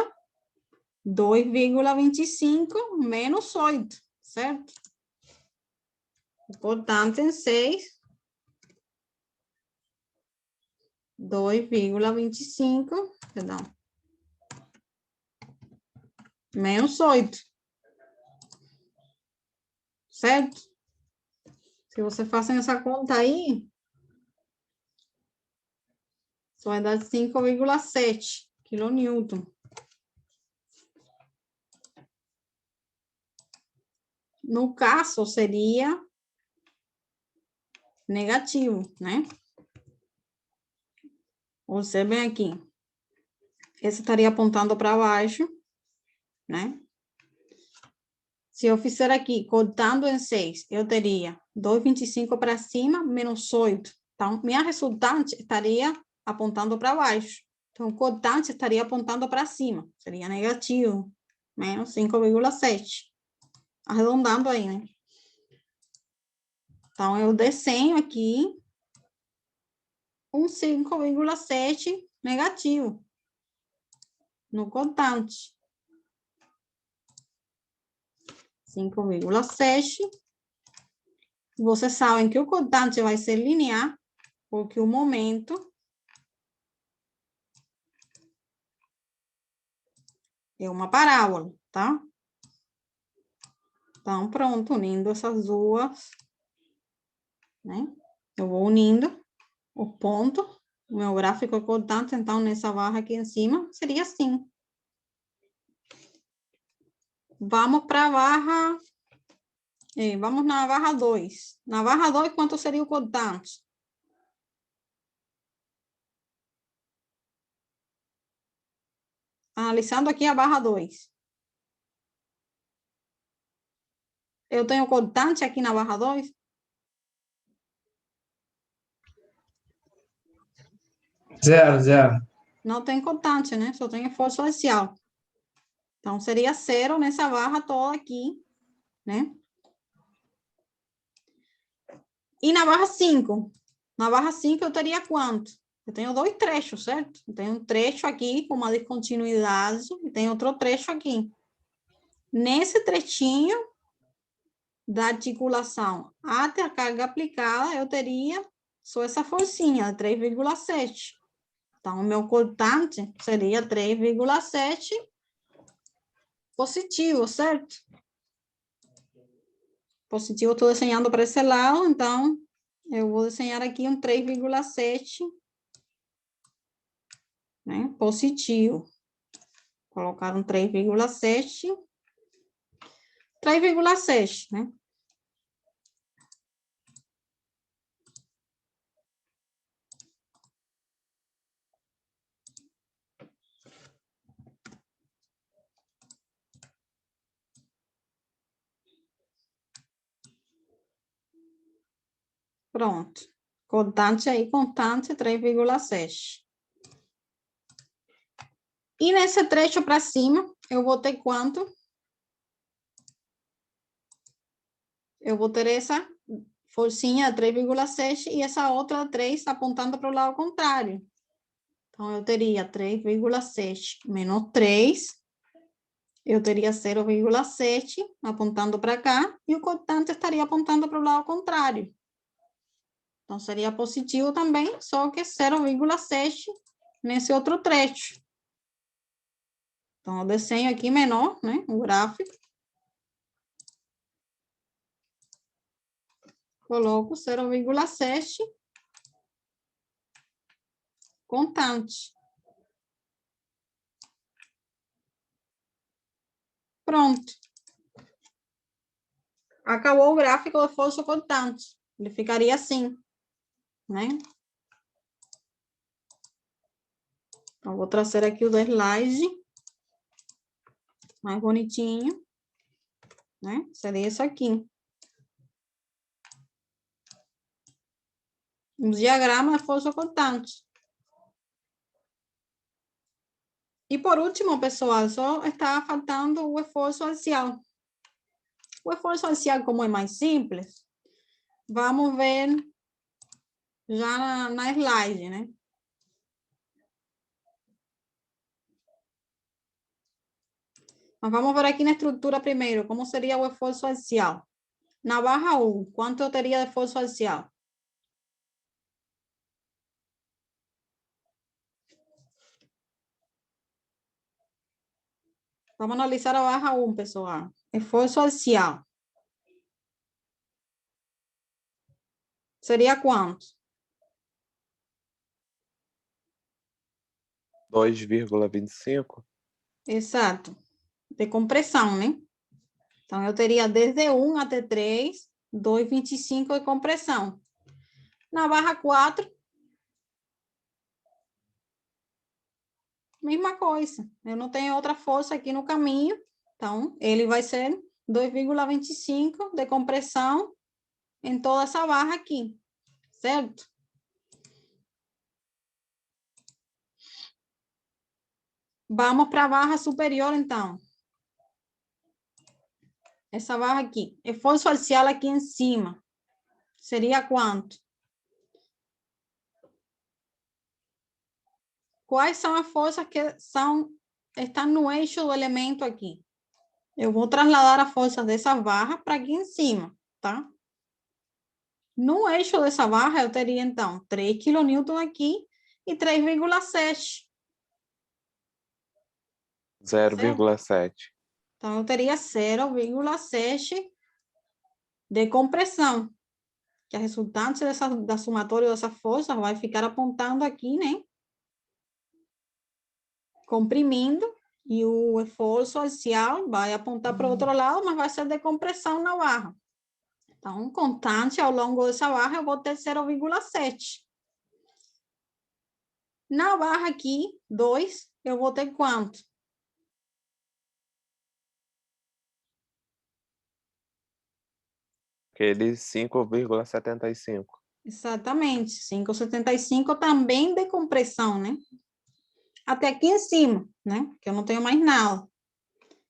2,25 menos 8, certo? O cortante em 6, 2,25, perdão, menos 8, certo? Se você fazer essa conta aí, só vai dar 5,7 quilonewton. No caso, seria negativo, né? Observem aqui. Esse estaria apontando para baixo, né? Se eu fizer aqui, cortando em 6, eu teria 2,25 para cima, menos 8. Então, minha resultante estaria apontando para baixo. Então, o cortante estaria apontando para cima. Seria negativo, menos 5,7. Arredondando aí, né? Então, eu desenho aqui um 5,7 negativo no cortante. 5,7. Vocês sabem que o cortante vai ser linear, porque o momento é uma parábola, tá? Então, pronto, unindo essas duas, né? Eu vou unindo o ponto, o meu gráfico é cortante, então, nessa barra aqui em cima, seria assim. Vamos para a barra... vamos na barra 2. Na barra 2, quanto seria o cortante? Analisando aqui a barra 2. Eu tenho cortante aqui na barra 2? Zero, zero. Não tem cortante, né? Só tem esforço axial. Então, seria 0 nessa barra toda aqui, né? E na barra 5? Na barra 5 eu teria quanto? Eu tenho dois trechos, certo? Eu tenho um trecho aqui com uma descontinuidade e tem outro trecho aqui. Nesse trechinho da articulação até a carga aplicada, eu teria só essa forcinha, 3,7. Então, o meu cortante seria 3,7 positivo, certo? Positivo, estou desenhando para esse lado, então, eu vou desenhar aqui um 3,7, né? Positivo. Colocar um 3,7. 3,6, né? Pronto. Cortante aí, constante, 3,7. E nesse trecho para cima, eu vou ter quanto? Eu vou ter essa forcinha 3,7 e essa outra 3 apontando para o lado contrário. Então, eu teria 3,7 menos 3 eu teria 0,7 apontando para cá, e o cortante estaria apontando para o lado contrário. Então, seria positivo também, só que 0,7 nesse outro trecho. Então, eu desenho aqui menor, né, o gráfico. Coloco 0,7 contante. Pronto. Acabou o gráfico do esforço contante. Ele ficaria assim, né? Então, vou trazer aqui o slide mais bonitinho, né? Seria isso aqui. Um diagrama de esforço contante. E por último, pessoal, só está faltando o esforço axial. O esforço axial, como é mais simples, vamos ver já na slide, né? Mas vamos ver aqui na estrutura primeiro, como seria o esforço axial. Na barra 1, quanto eu teria de esforço axial? Vamos analisar a barra 1, pessoal. Esforço axial. Seria quanto? 2,25. Exato. De compressão, né? Então, eu teria desde 1 até 3, 2,25 de compressão. Na barra 4, mesma coisa. Eu não tenho outra força aqui no caminho. Então, ele vai ser 2,25 de compressão em toda essa barra aqui. Certo? Vamos para a barra superior, então. Essa barra aqui. Esforço axial aqui em cima. Seria quanto? Quais são as forças que estão no eixo do elemento aqui? Eu vou trasladar a força dessa barra para aqui em cima, tá? No eixo dessa barra, eu teria, então, 3 kN aqui e 3,7. 0,7. Então, eu teria 0,7 de compressão, que a resultante da somatória dessa força vai ficar apontando aqui, né? Comprimindo, e o esforço axial vai apontar para o outro lado, mas vai ser de compressão na barra. Então, constante ao longo dessa barra, eu vou ter 0,7. Na barra aqui, 2, eu vou ter quanto? Aquele 5,75. Exatamente, 5,75 também de compressão, né? Até aqui em cima, né? Que eu não tenho mais nada.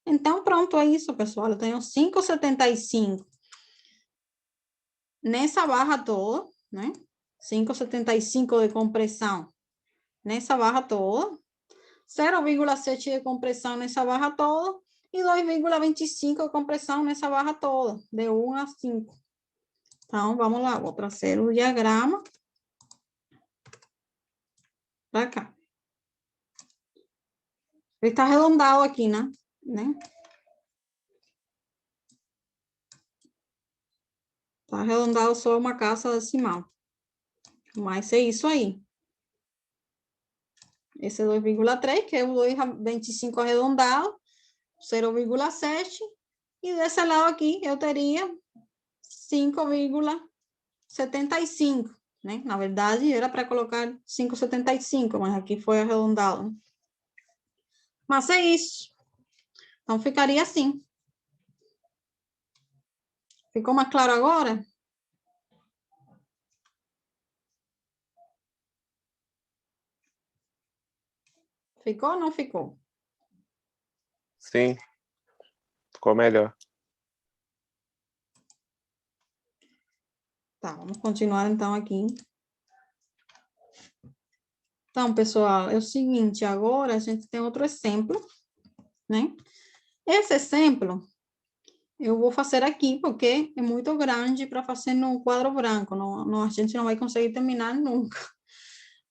Então, pronto, é isso, pessoal. Eu tenho 5,75 nessa barra toda, né? 5,75 de compressão nessa barra toda, 0,7 de compressão nessa barra toda e 2,25 de compressão nessa barra toda, de 1 a 5. Então, vamos lá, vou trazer o diagrama para cá. Ele está arredondado aqui, né? Está arredondado só uma casa decimal. Mas é isso aí. Esse é 2,3, que é o 2,25 arredondado, 0,7. E desse lado aqui, eu teria 5,75, né? Na verdade, era para colocar 5,75, mas aqui foi arredondado. Mas é isso. Então, ficaria assim. Ficou mais claro agora? Ficou ou não ficou? Sim, ficou melhor. Tá, vamos continuar então aqui. Então, pessoal, é o seguinte, agora a gente tem outro exemplo, né? Esse exemplo eu vou fazer aqui, porque é muito grande para fazer no quadro branco, não, a gente não vai conseguir terminar nunca.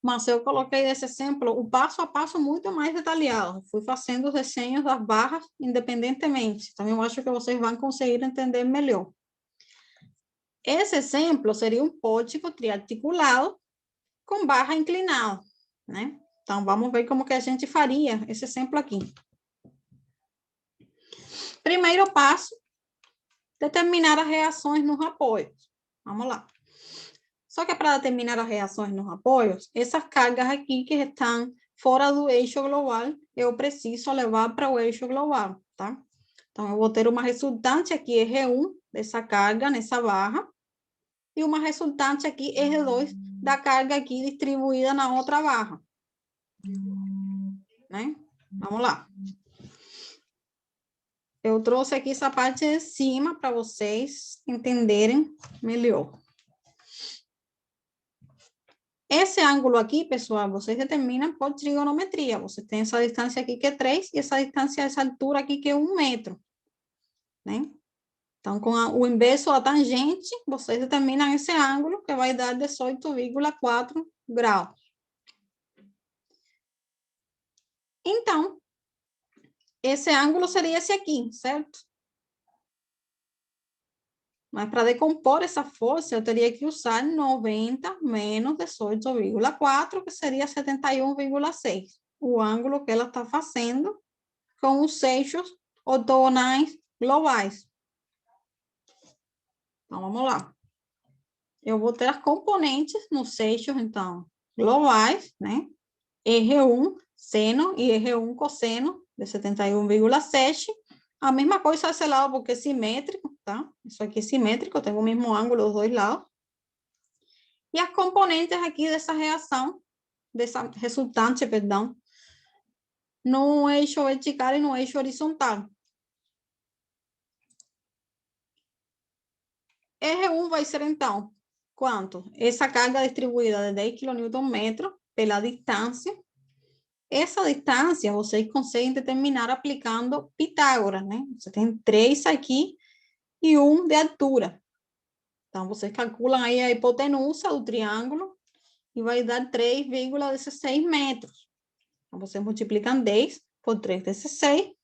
Mas eu coloquei esse exemplo, o passo a passo muito mais detalhado. Fui fazendo os desenhos das barras independentemente. Então, eu acho que vocês vão conseguir entender melhor. Esse exemplo seria um pórtico triarticulado com barra inclinada, né? Então, vamos ver como que a gente faria esse exemplo aqui. Primeiro passo, determinar as reações nos apoios. Vamos lá. Só que para determinar as reações nos apoios, essas cargas aqui que estão fora do eixo global, eu preciso levar para o eixo global, tá? Então, eu vou ter uma resultante aqui, R1, dessa carga nessa barra, e uma resultante aqui, R2, da carga aqui distribuída na outra barra. Né? Vamos lá. Eu trouxe aqui essa parte de cima para vocês entenderem melhor. Esse ângulo aqui, pessoal, vocês determinam por trigonometria. Você tem essa distância aqui que é 3 e essa distância, essa altura aqui que é 1 metro. Né? Então, com o inverso da tangente, vocês determinam esse ângulo que vai dar 18,4 graus. Então, esse ângulo seria esse aqui, certo? Mas para decompor essa força, eu teria que usar 90 menos 18,4, que seria 71,6. O ângulo que ela está fazendo com os eixos ortogonais globais. Então, vamos lá. Eu vou ter as componentes nos eixos, então, globais, né? R1 seno e R1 cosseno de 71,7. A mesma coisa esse lado, porque é simétrico, tá? Isso aqui é simétrico, tem o mesmo ângulo dos dois lados. E as componentes aqui dessa reação, dessa resultante, perdão, no eixo vertical e no eixo horizontal. R1 vai ser, então, quanto? Essa carga distribuída de 10 kN pela distância. Essa distância vocês conseguem determinar aplicando Pitágoras, né? Você tem 3 aqui e 1 de altura. Então, vocês calculam aí a hipotenusa do triângulo e vai dar 3,16 metros. Então, vocês multiplicam 10 por 3,16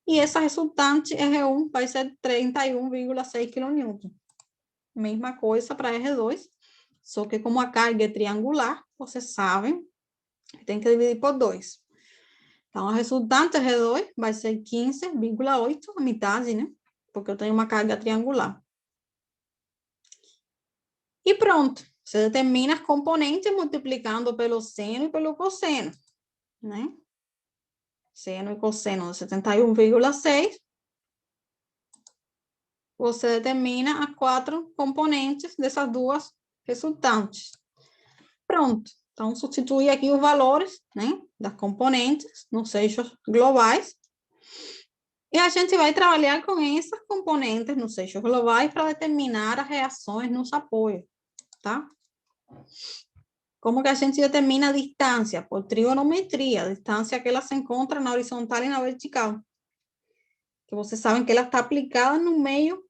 e essa resultante R1 vai ser 31,6 kN. Mesma coisa para R2, só que como a carga é triangular, vocês sabem, tem que dividir por 2. Então, a resultante R2 vai ser 15,8, a metade, né? Porque eu tenho uma carga triangular. E pronto. Você determina as componentes multiplicando pelo seno e pelo cosseno, né? Seno e cosseno de 71,6. Você determina as 4 componentes dessas duas resultantes. Pronto. Então, substitui aqui os valores, né, das componentes nos eixos globais. E a gente vai trabalhar com essas componentes nos eixos globais para determinar as reações nos apoios, tá? Como que a gente determina a distância? Por trigonometria, a distância que ela se encontra na horizontal e na vertical. Que vocês sabem que ela está aplicada no meio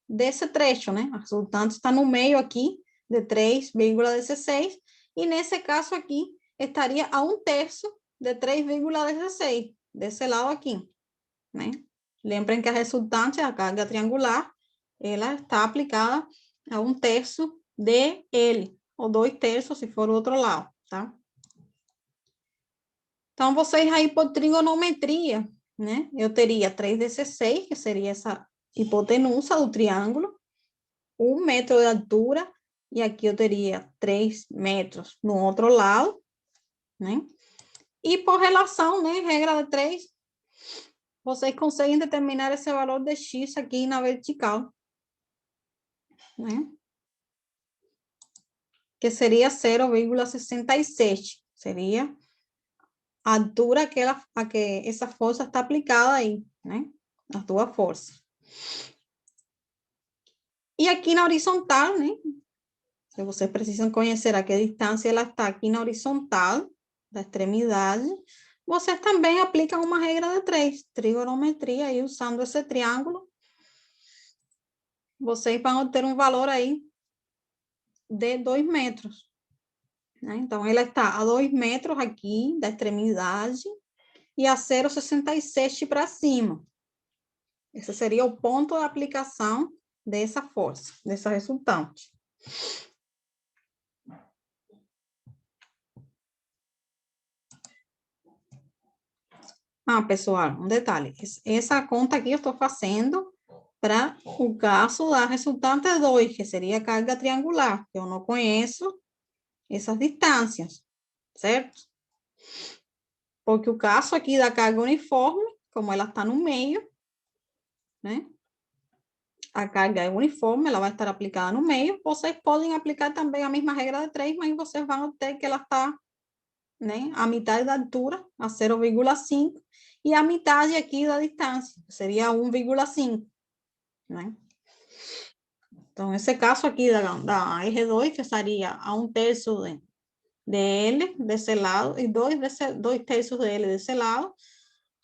desse trecho, né? A resultante está no meio aqui de 3,16 e nesse caso aqui estaria a 1/3 de 3,16 desse lado aqui, né? Lembrem que a resultante, a carga triangular, ela está aplicada a 1/3 de L, ou 2/3 se for o outro lado, tá? Então, vocês aí por trigonometria, né? Eu teria 3,16, que seria essa hipotenusa do triângulo, 1 metro de altura, e aqui eu teria 3 metros no outro lado, né? E por relação, né, regra de 3, vocês conseguem determinar esse valor de x aqui na vertical, né? Que seria 0,67. Seria a altura a que essa força está aplicada aí, né? As duas forças. E aqui na horizontal, né? Se vocês precisam conhecer a que distância ela está aqui na horizontal da extremidade, vocês também aplicam uma regra de 3, trigonometria, aí usando esse triângulo, vocês vão ter um valor aí de 2 metros. Né? Então, ela está a 2 metros aqui da extremidade e a 0,66 para cima. Esse seria o ponto de aplicação dessa força, dessa resultante. Pessoal, um detalhe. Essa conta aqui eu estou fazendo para o caso da resultante 2, que seria a carga triangular, que eu não conheço essas distâncias, certo? Porque o caso aqui da carga uniforme, como ela está no meio, né? A carga é uniforme, ela vai estar aplicada no meio. Vocês podem aplicar também a mesma regra de 3, mas vocês vão ter que ela está, né, a metade da altura, a 0,5, e a metade aqui da distância, seria 1,5, né? Então, esse caso aqui da R2, que estaria a 1/3 de L desse lado e 2/3 de L desse lado,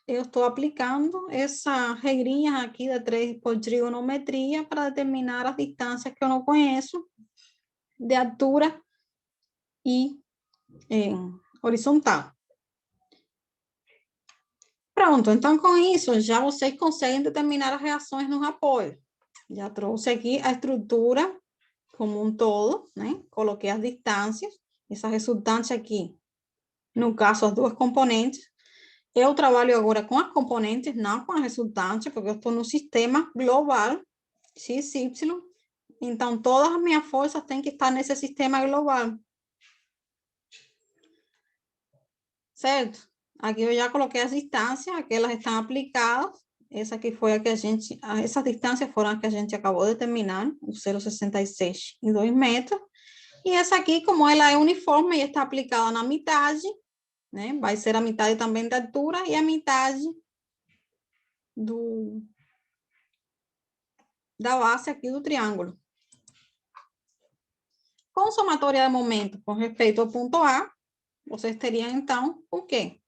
eu estou aplicando essa regrinha aqui da 3 por trigonometria para determinar as distâncias que eu não conheço, de altura e horizontal. Pronto, então com isso já vocês conseguem determinar as reações nos apoios. Já trouxe aqui a estrutura como um todo, né? Coloquei as distâncias, essa resultante aqui, no caso as duas componentes. Eu trabalho agora com as componentes, não com a resultante, porque eu estou no sistema global, XY. Então, todas as minhas forças têm que estar nesse sistema global. Certo? Aqui eu já coloquei as distâncias, aquelas estão aplicadas. Essa aqui foi a que essas distâncias foram as que a gente acabou de determinar, o 0,66 em 2 metros. E essa aqui, como ela é uniforme e está aplicada na metade, né? Vai ser a metade também da altura e a metade da base aqui do triângulo. Com somatória de momento com respeito ao ponto A, vocês teriam, então, o quê?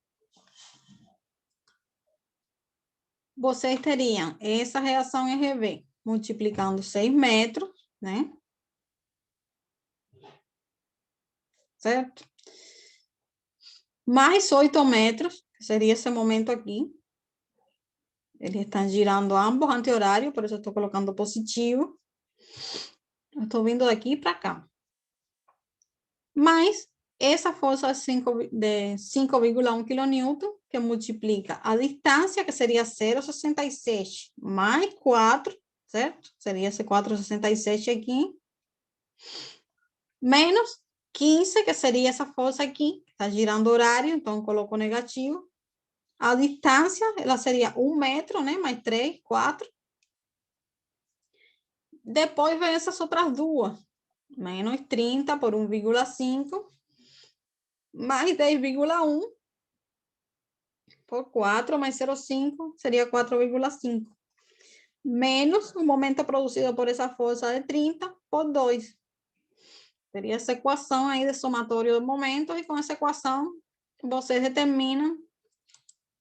Vocês teriam essa reação RV multiplicando 6 metros, né? Certo? Mais 8 metros, que seria esse momento aqui. Eles estão girando ambos anti-horário, por isso eu estou colocando positivo. Eu estou vindo daqui para cá. Mais essa força de 5,1 kN, que multiplica a distância, que seria 0,66, mais 4, certo? Seria esse 4,67 aqui. Menos 15, que seria essa força aqui, está girando horário, então coloco negativo. A distância, ela seria 1 metro, né? Mais 3, 4. Depois vem essas outras duas. Menos 30 por 1,5. Mais 10,1 por 4, mais 0,5, seria 4,5. Menos o momento produzido por essa força de 30 por 2. Seria essa equação aí de somatório de momentos, e com essa equação vocês determinam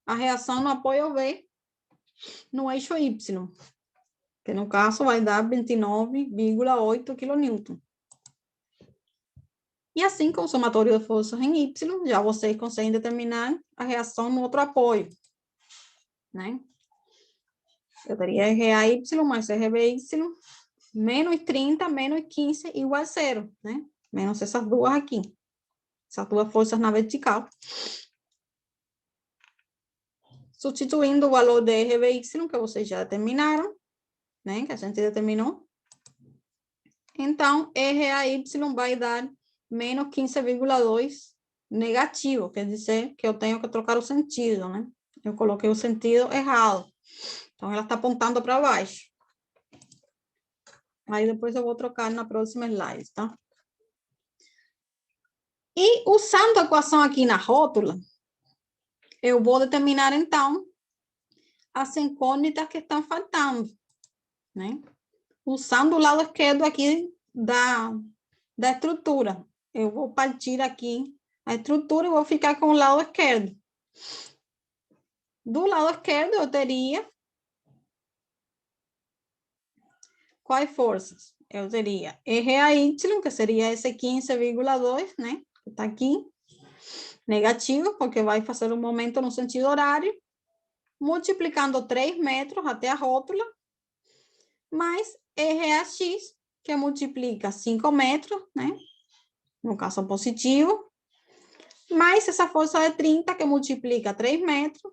a reação no apoio V no eixo Y, que no caso vai dar 29,8 kN. E assim, com o somatório de forças em Y, já vocês conseguem determinar a reação no outro apoio, né? Eu teria RAY mais RBY, menos 30, menos 15, igual a 0, né? Menos essas duas aqui. Essas duas forças na vertical. Substituindo o valor de RBY, que vocês já determinaram, né? Que a gente determinou. Então, RAY vai dar menos 15,2 negativo, quer dizer que eu tenho que trocar o sentido, né? Eu coloquei o sentido errado. Então, ela está apontando para baixo. Aí, depois eu vou trocar na próxima slide, tá? E, usando a equação aqui na rótula, eu vou determinar, então, as incógnitas que estão faltando, né? Usando o lado esquerdo aqui da estrutura. Eu vou partir aqui a estrutura e vou ficar com o lado esquerdo. Do lado esquerdo, eu teria quais forças? Eu teria RAY, que seria esse 15,2, né? Que está aqui. Negativo, porque vai fazer um momento no sentido horário. Multiplicando 3 metros até a rótula. Mais RAX, que multiplica 5 metros, né? No caso positivo. Mais essa força de 30, que multiplica 3 metros.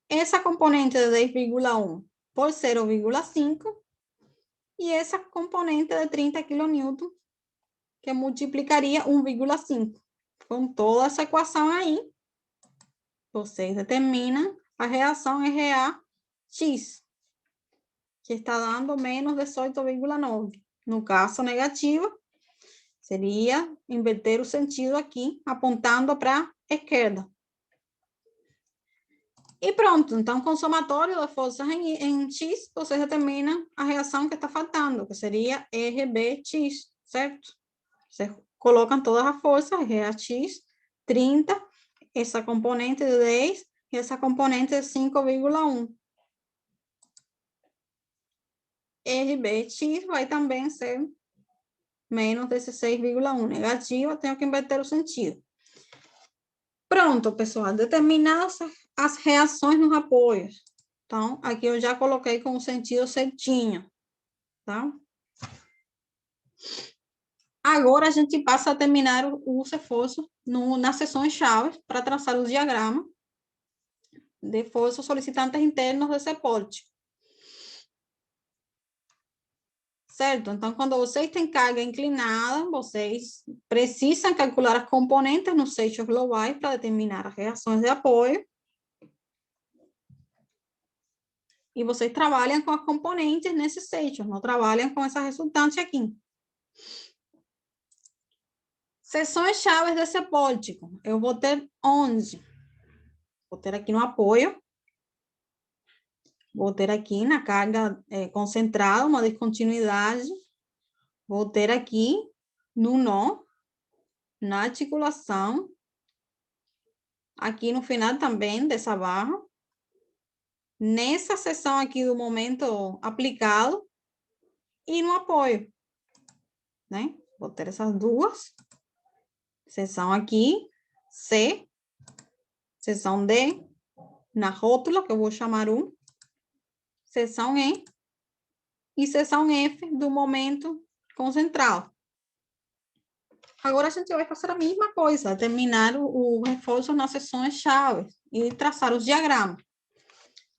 Essa componente de 10,1 por 0,5. E essa componente de 30 kN, que multiplicaria 1,5. Com toda essa equação aí, vocês determinam a reação RAX, que está dando menos 18,9. No caso negativo, seria inverter o sentido aqui, apontando para a esquerda. E pronto, então, com o somatório das forças em X, vocês determinam a reação que está faltando, que seria RBX, certo? Vocês colocam todas as forças, RAX, 30, essa componente de 10 e essa componente de 5,1. RBX vai também ser menos 16,1. Negativo, tenho que inverter o sentido. Pronto, pessoal, determinadas as reações nos apoios. Então, aqui eu já coloquei com o sentido certinho, tá? Agora a gente passa a terminar os esforços nas seções chaves para traçar o diagrama de forças solicitantes internos desse porte. Certo? Então, quando vocês têm carga inclinada, vocês precisam calcular as componentes nos eixos globais para determinar as reações de apoio. E vocês trabalham com as componentes nesses eixos, não trabalham com essa resultante aqui. Seções chaves desse pórtico. Eu vou ter 11. Vou ter aqui no apoio. Vou ter aqui na carga concentrada, uma descontinuidade. Vou ter aqui no nó, na articulação. Aqui no final também dessa barra. Nessa seção aqui do momento aplicado. E no apoio. Né? Vou ter essas duas. Seção aqui, C. Seção D, na rótula, que eu vou chamar 1. Seção E. E seção F do momento concentrado. Agora a gente vai fazer a mesma coisa, terminar o reforço nas seções chave e traçar os diagramas.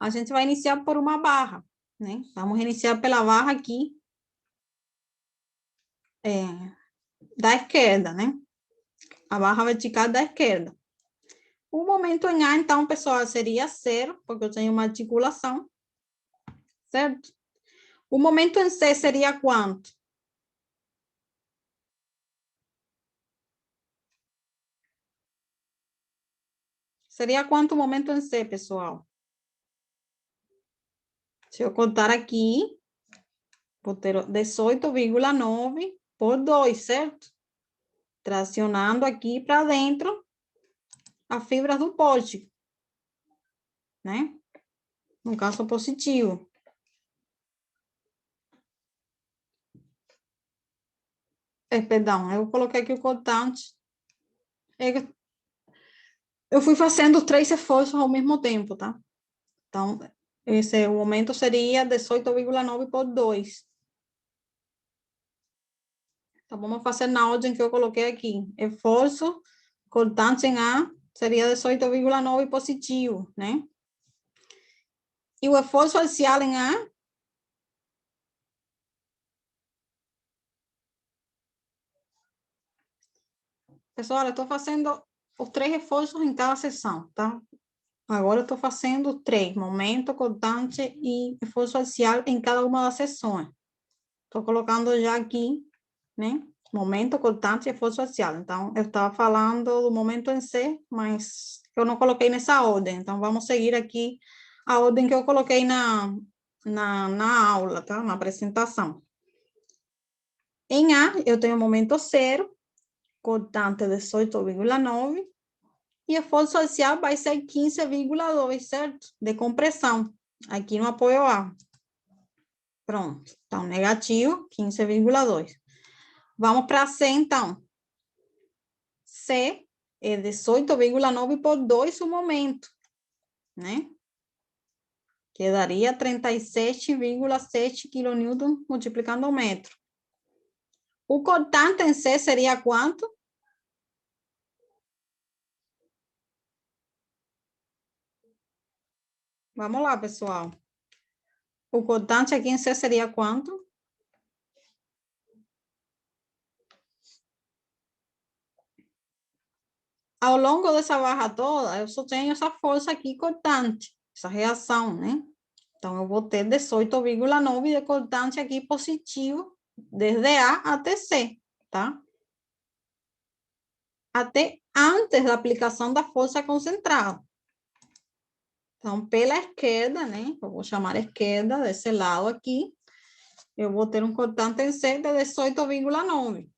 A gente vai iniciar por uma barra, né? Vamos iniciar pela barra aqui da esquerda, né? A barra vertical da esquerda. O momento em A, então, pessoal, seria 0, porque eu tenho uma articulação, certo? O momento em C seria quanto? Seria quanto o momento em C, pessoal? Se eu contar aqui, vou ter 18,9 por 2, certo? Tracionando aqui para dentro a fibra do pórtico, né? No caso positivo. Perdão, eu coloquei aqui o cortante. Eu fui fazendo 3 esforços ao mesmo tempo, tá? Então, esse momento seria 18,9 por 2. Então, vamos fazer na ordem que eu coloquei aqui. Esforço, cortante em A, seria 18,9 positivo, né? E o esforço axial em A? Pessoal, eu estou fazendo os 3 esforços em cada seção, tá? Agora eu estou fazendo 3, momento, cortante e esforço axial em cada uma das seções. Estou colocando já aqui, né? Momento, cortante e esforço axial. Então, eu estava falando do momento em C, mas eu não coloquei nessa ordem. Então, vamos seguir aqui a ordem que eu coloquei na aula, tá? Na apresentação. Em A, eu tenho momento 0, cortante 18,9, E a força axial vai ser 15,2, certo? De compressão, aqui no apoio A. Pronto. Então, negativo, 15,2. Vamos para C, então. C é 18,9 por 2 o momento, né? Que daria 37,7 kN multiplicando o metro. O cortante em C seria quanto? Vamos lá, pessoal. O cortante aqui em C seria quanto? Ao longo dessa barra toda, eu só tenho essa força aqui cortante, essa reação, né? Então, eu vou ter 18,9 de cortante aqui positivo, desde A até C, tá? Até antes da aplicação da força concentrada. Então, pela esquerda, né? Eu vou chamar a esquerda, desse lado aqui, eu vou ter um cortante em C de 18,9.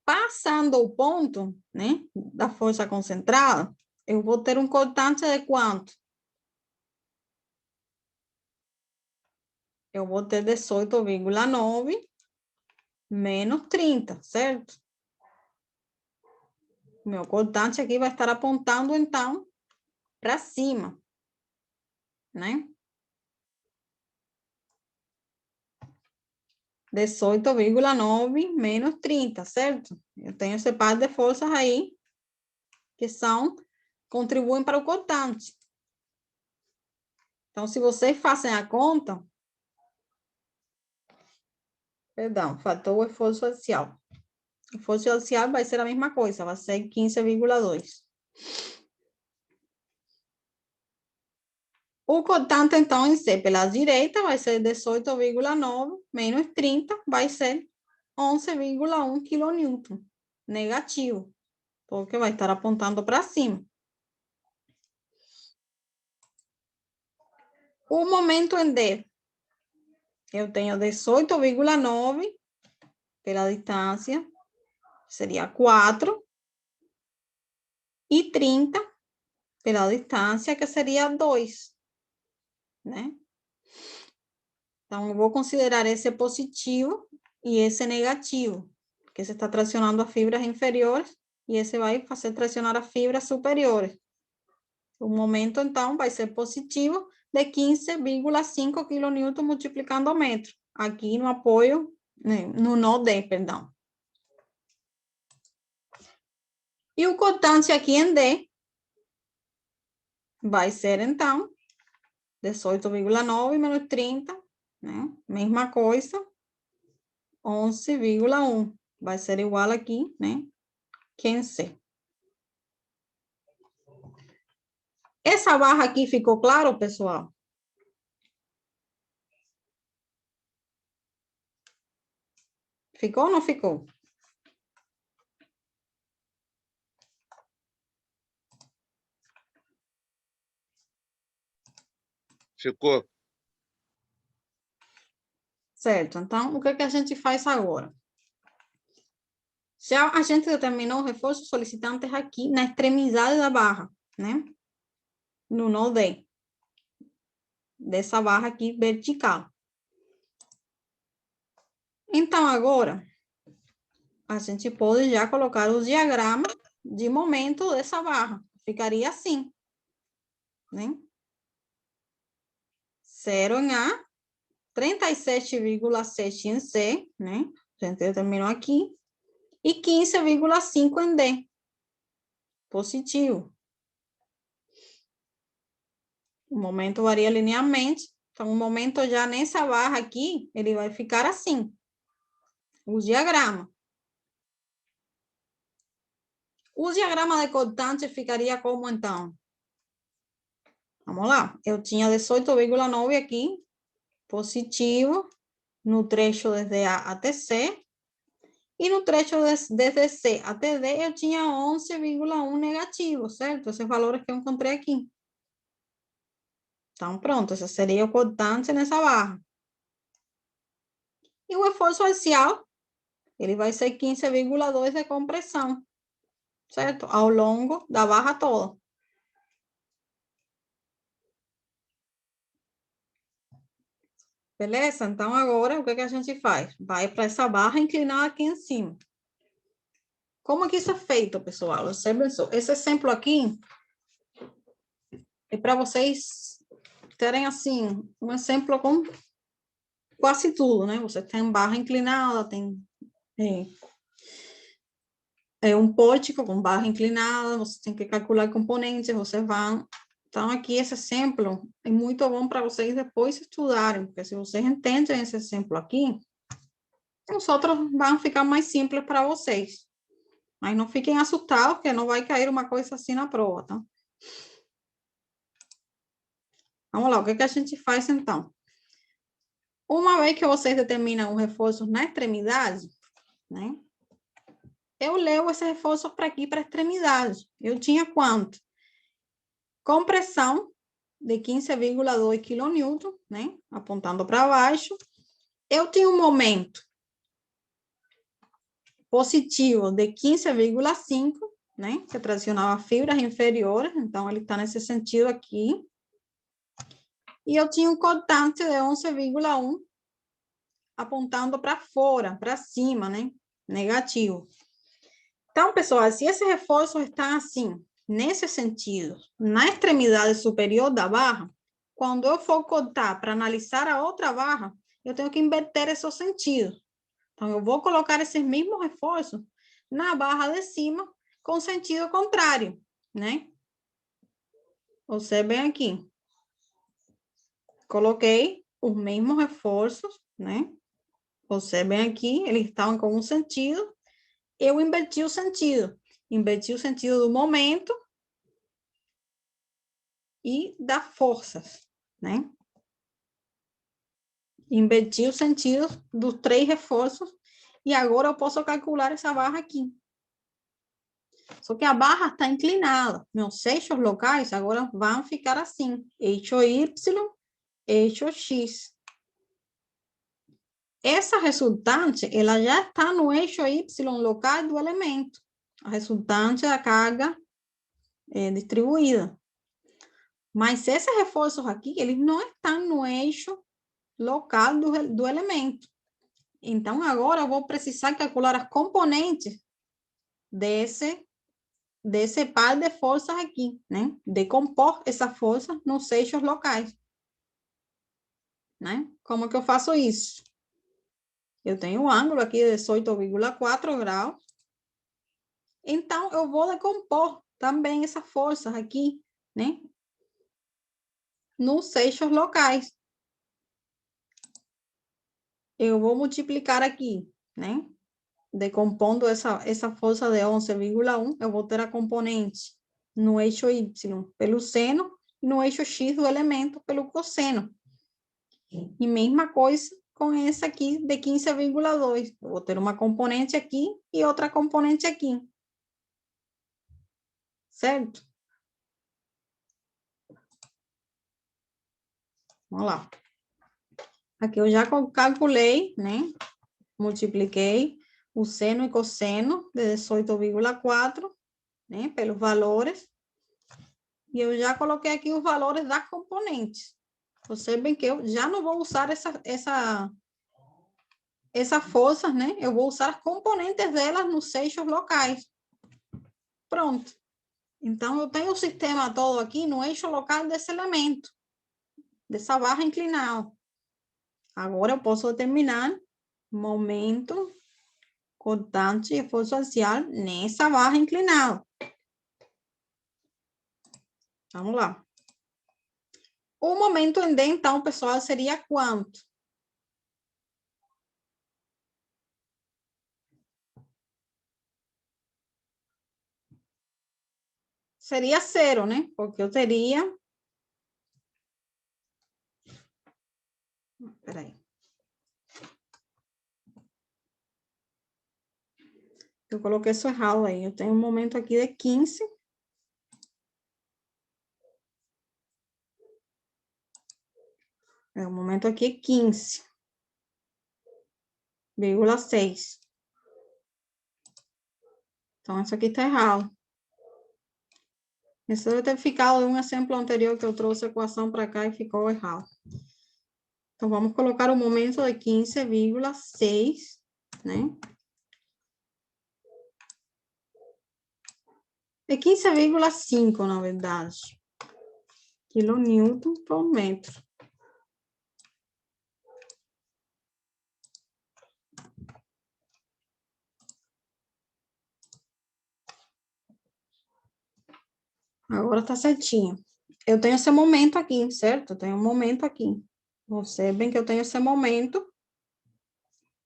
Passando o ponto, né, da força concentrada, eu vou ter um cortante de quanto? Eu vou ter 18,9 menos 30, certo? Meu cortante aqui vai estar apontando, então, para cima, né? 18,9 menos 30, certo? Eu tenho esse par de forças aí, que contribuem para o cortante. Então, se vocês fazem a conta, perdão, faltou o esforço axial. O esforço axial vai ser a mesma coisa, vai ser 15,2. O cortante, então, em C pela direita vai ser 18,9 menos 30, vai ser 11,1 kN. Negativo, porque vai estar apontando para cima. O momento em D, eu tenho 18,9 pela distância, seria 4, e 30 pela distância, que seria 2, né? Então, eu vou considerar esse positivo e esse negativo, porque você está tracionando as fibras inferiores e esse vai fazer tracionar as fibras superiores. O momento, então, vai ser positivo de 15,5 kN multiplicando o metro, aqui no apoio, no nó D, perdão. E o cortante aqui em D vai ser, então, 18,9 menos 30, né? Mesma coisa, 11,1. Vai ser igual aqui, né? Que em C. Essa barra aqui ficou claro, pessoal? Ficou ou não ficou? Ficou. Certo, então, o que que a gente faz agora? Já a gente determinou o reforço solicitantes aqui na extremidade da barra, né? No nó D. Dessa barra aqui vertical. Então, agora, a gente pode já colocar o diagrama de momento dessa barra. Ficaria assim, né? 0 em A, 37,7 em C, né? A gente determinou aqui. E 15,5 em D. Positivo. O momento varia linearmente. Então, o momento já nessa barra aqui, ele vai ficar assim. O diagrama. O diagrama de cortante ficaria como, então? Vamos lá. Eu tinha 18,9 aqui. Positivo. No trecho desde A até C. E no trecho desde C até D, eu tinha 11,1 negativo, certo? Esses valores que eu encontrei aqui. Então, pronto, esse seria o cortante nessa barra. E o esforço axial, ele vai ser 15,2 de compressão. certo? Ao longo da barra toda. Beleza? Então, agora, o que a gente faz? Vai para essa barra inclinada aqui em cima. Como que isso é feito, pessoal? Observem só. Esse exemplo aqui é para vocês terem, assim, um exemplo com quase tudo, né? Você tem barra inclinada, tem um pórtico com barra inclinada, você tem que calcular componentes, você vai... Então, aqui, esse exemplo é muito bom para vocês depois estudarem, porque se vocês entendem esse exemplo aqui, os outros vão ficar mais simples para vocês. Mas não fiquem assustados, porque não vai cair uma coisa assim na prova, tá? Vamos lá, o que a gente faz, então? Uma vez que vocês determinam o reforço na extremidade, né? Eu levo esse reforço para aqui, para a extremidade. Eu tinha quanto? Compressão de 15,2 kN, né? Apontando para baixo. Eu tinha um momento positivo de 15,5, né? Que tracionava fibras inferiores, então ele está nesse sentido aqui. E eu tinha um cortante de 11,1, apontando para fora, para cima, né? Negativo. Então, pessoal, se esse reforço está assim, nesse sentido, na extremidade superior da barra, quando eu for cortar para analisar a outra barra, eu tenho que inverter esse sentido. Então, eu vou colocar esse mesmo reforço na barra de cima com sentido contrário, né? Observem aqui. Coloquei os mesmos reforços, né? Observem aqui, eles estavam com um sentido. Eu inverti o sentido. Inverti o sentido do momento e das forças, né? Inverti o sentido dos 3 reforços e agora eu posso calcular essa barra aqui. Só que a barra está inclinada. Meus eixos locais agora vão ficar assim. Eixo Y, eixo X. Essa resultante, ela já está no eixo Y local do elemento. A resultante da carga distribuída. Mas esses reforços aqui, eles não estão no eixo local do elemento. Então, agora eu vou precisar calcular as componentes desse par de forças aqui, né? Decompor essa força nos eixos locais. Né? Como que eu faço isso? Eu tenho um ângulo aqui de 18,4 graus. Então, eu vou decompor também essa força aqui, né? Nos eixos locais. Eu vou multiplicar aqui, né? Decompondo essa força de 11,1, eu vou ter a componente no eixo Y pelo seno e no eixo X do elemento pelo cosseno. E mesma coisa com essa aqui de 15,2. Eu vou ter uma componente aqui e outra componente aqui. Certo? Vamos lá. Aqui eu já calculei, né? Multipliquei o seno e cosseno de 18,4, né? Pelos valores. E eu já coloquei aqui os valores das componentes. Observem que eu já não vou usar essa força, né? Eu vou usar as componentes delas nos eixos locais. Pronto. Então, eu tenho o sistema todo aqui no eixo local desse elemento, dessa barra inclinada. Agora, eu posso determinar momento, cortante e força axial nessa barra inclinada. Vamos lá. O momento em D, então, pessoal, seria quanto? Seria 0, né? Porque eu teria... Peraí. Eu coloquei isso errado aí. Eu tenho um momento aqui de 15. O momento aqui é 15,6. Então, isso aqui está errado. Isso deve ter ficado de um exemplo anterior que eu trouxe a equação para cá e ficou errado. Então, vamos colocar o momento de 15,6, né? É 15,5, na verdade. Quilonewton por metro. Agora tá certinho. Eu tenho esse momento aqui, certo? Eu tenho um momento aqui. Observem que eu tenho esse momento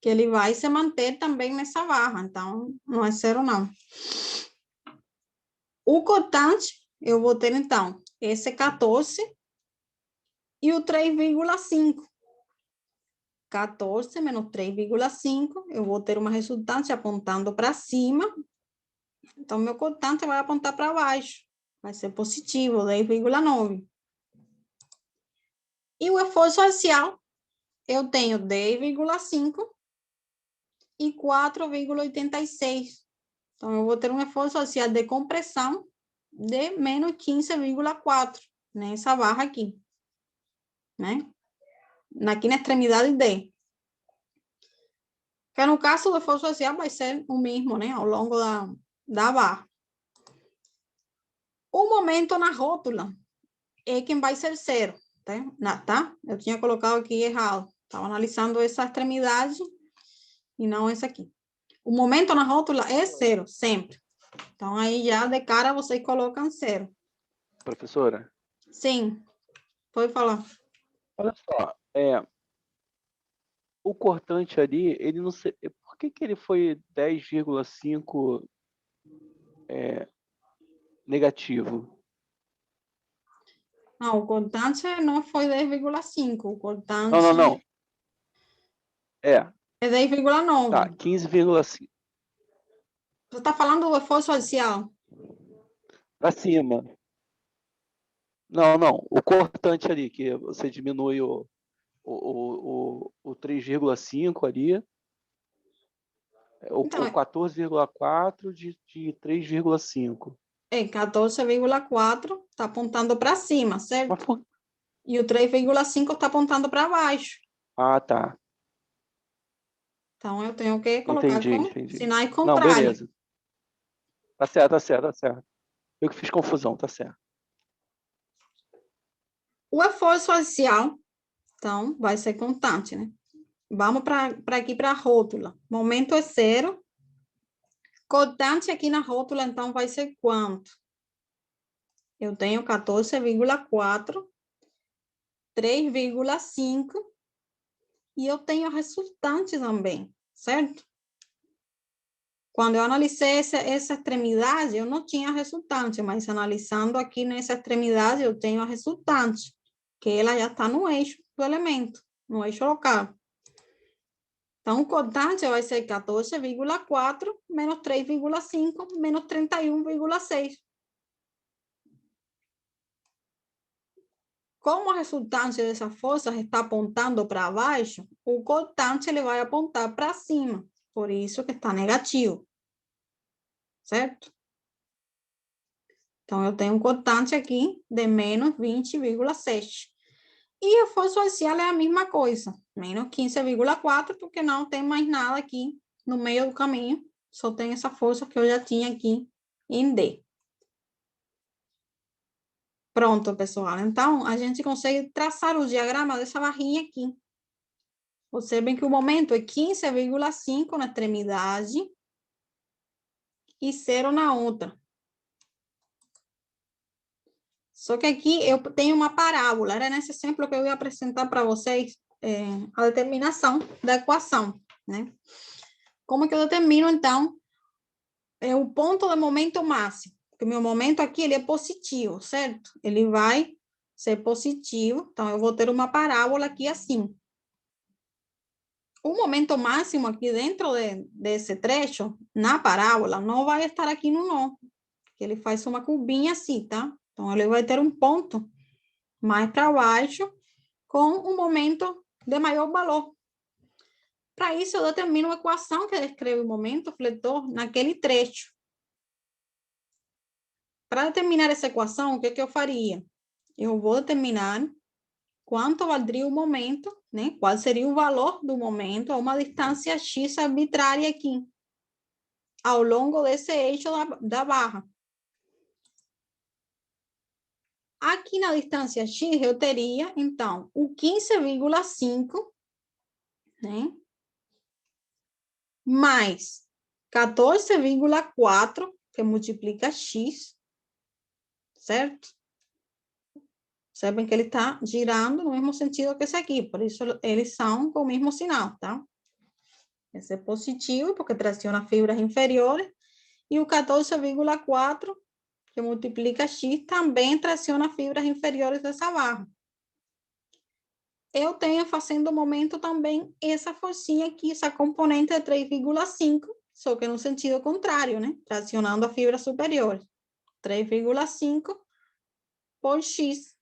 que ele vai se manter também nessa barra. Então, não é zero, não. O cortante, eu vou ter, então, esse 14 e o 3,5. 14 menos 3,5, eu vou ter uma resultante apontando para cima. Então, meu cortante vai apontar para baixo. Vai ser positivo, 10,9. E o esforço axial, eu tenho 10,5 e 4,86. Então, eu vou ter um esforço axial de compressão de menos 15,4 nessa barra aqui, né? Aqui na extremidade D. Que no caso do esforço axial vai ser o mesmo, né? Ao longo da barra. O momento na rótula é quem vai ser zero, tá? Eu tinha colocado aqui errado. Estava analisando essa extremidade e não essa aqui. O momento na rótula é zero, sempre. Então, aí já de cara vocês colocam zero. Professora, Sim, pode falar. olha só, o cortante ali, ele não sei, por que ele foi 10,5 negativo? Não, o cortante não foi 10,5, o cortante Não. é 10,9. Tá, 15,5 Você está falando do esforço axial? para cima. Não, o cortante ali, que você diminui o 3,5 ali, o Então, 14,4 de 3,5. É 14,4 está apontando para cima, certo? Mas por... E o 3,5 está apontando para baixo. Ah, tá. Então, eu tenho que colocar Entendi. sinais Não, contrários. beleza. Tá certo. Eu que fiz confusão, tá certo. O esforço axial, então, vai ser constante, né? Vamos para aqui para a rótula. Momento é zero. Cortante aqui na rótula, então, vai ser quanto? Eu tenho 14,4, 3,5 e eu tenho a resultante também, certo? Quando eu analisei essa extremidade, eu não tinha resultante, mas analisando aqui nessa extremidade, eu tenho a resultante, que ela já está no eixo do elemento, no eixo local. Então, o cortante vai ser 14,4 menos 3,5 menos 31,6. Como a resultante dessa força está apontando para baixo, o cortante ele vai apontar para cima. Por isso que está negativo. Certo? Então, eu tenho um cortante aqui de menos 20,7. E o esforço axial é a mesma coisa. Menos 15,4, porque não tem mais nada aqui no meio do caminho. Só tem essa força que eu já tinha aqui em D. Pronto, pessoal. Então, a gente consegue traçar o diagrama dessa barrinha aqui. Observem que o momento é 15,5 na extremidade e 0 na outra. Só que aqui eu tenho uma parábola. Era nesse exemplo que eu ia apresentar para vocês a determinação da equação, né? Como que eu determino, então, o ponto de momento máximo? Porque o meu momento aqui ele é positivo, certo? Ele vai ser positivo. Então, eu vou ter uma parábola aqui assim. O momento máximo aqui dentro desse trecho, na parábola, não vai estar aqui no nó. Ele faz uma curvinha assim, tá? Então, ele vai ter um ponto mais para baixo com um momento de maior valor. Para isso, eu determino uma equação que descreve o momento fletor naquele trecho. Para determinar essa equação, o que eu faria? Eu vou determinar quanto valdria o momento, né? Qual seria o valor do momento a uma distância x arbitrária aqui, ao longo desse eixo da barra. Aqui na distância x, eu teria, então, o 15,5, né? Mais 14,4, que multiplica x, certo? Percebem que ele está girando no mesmo sentido que esse aqui, por isso eles são com o mesmo sinal, tá? Esse é positivo, porque traciona fibras inferiores, e o 14,4, que multiplica x, também traciona fibras inferiores dessa barra. Eu tenho fazendo o momento também essa forcinha aqui, essa componente de 3,5, só que no sentido contrário, né? Tracionando a fibra superior. 3,5 por x.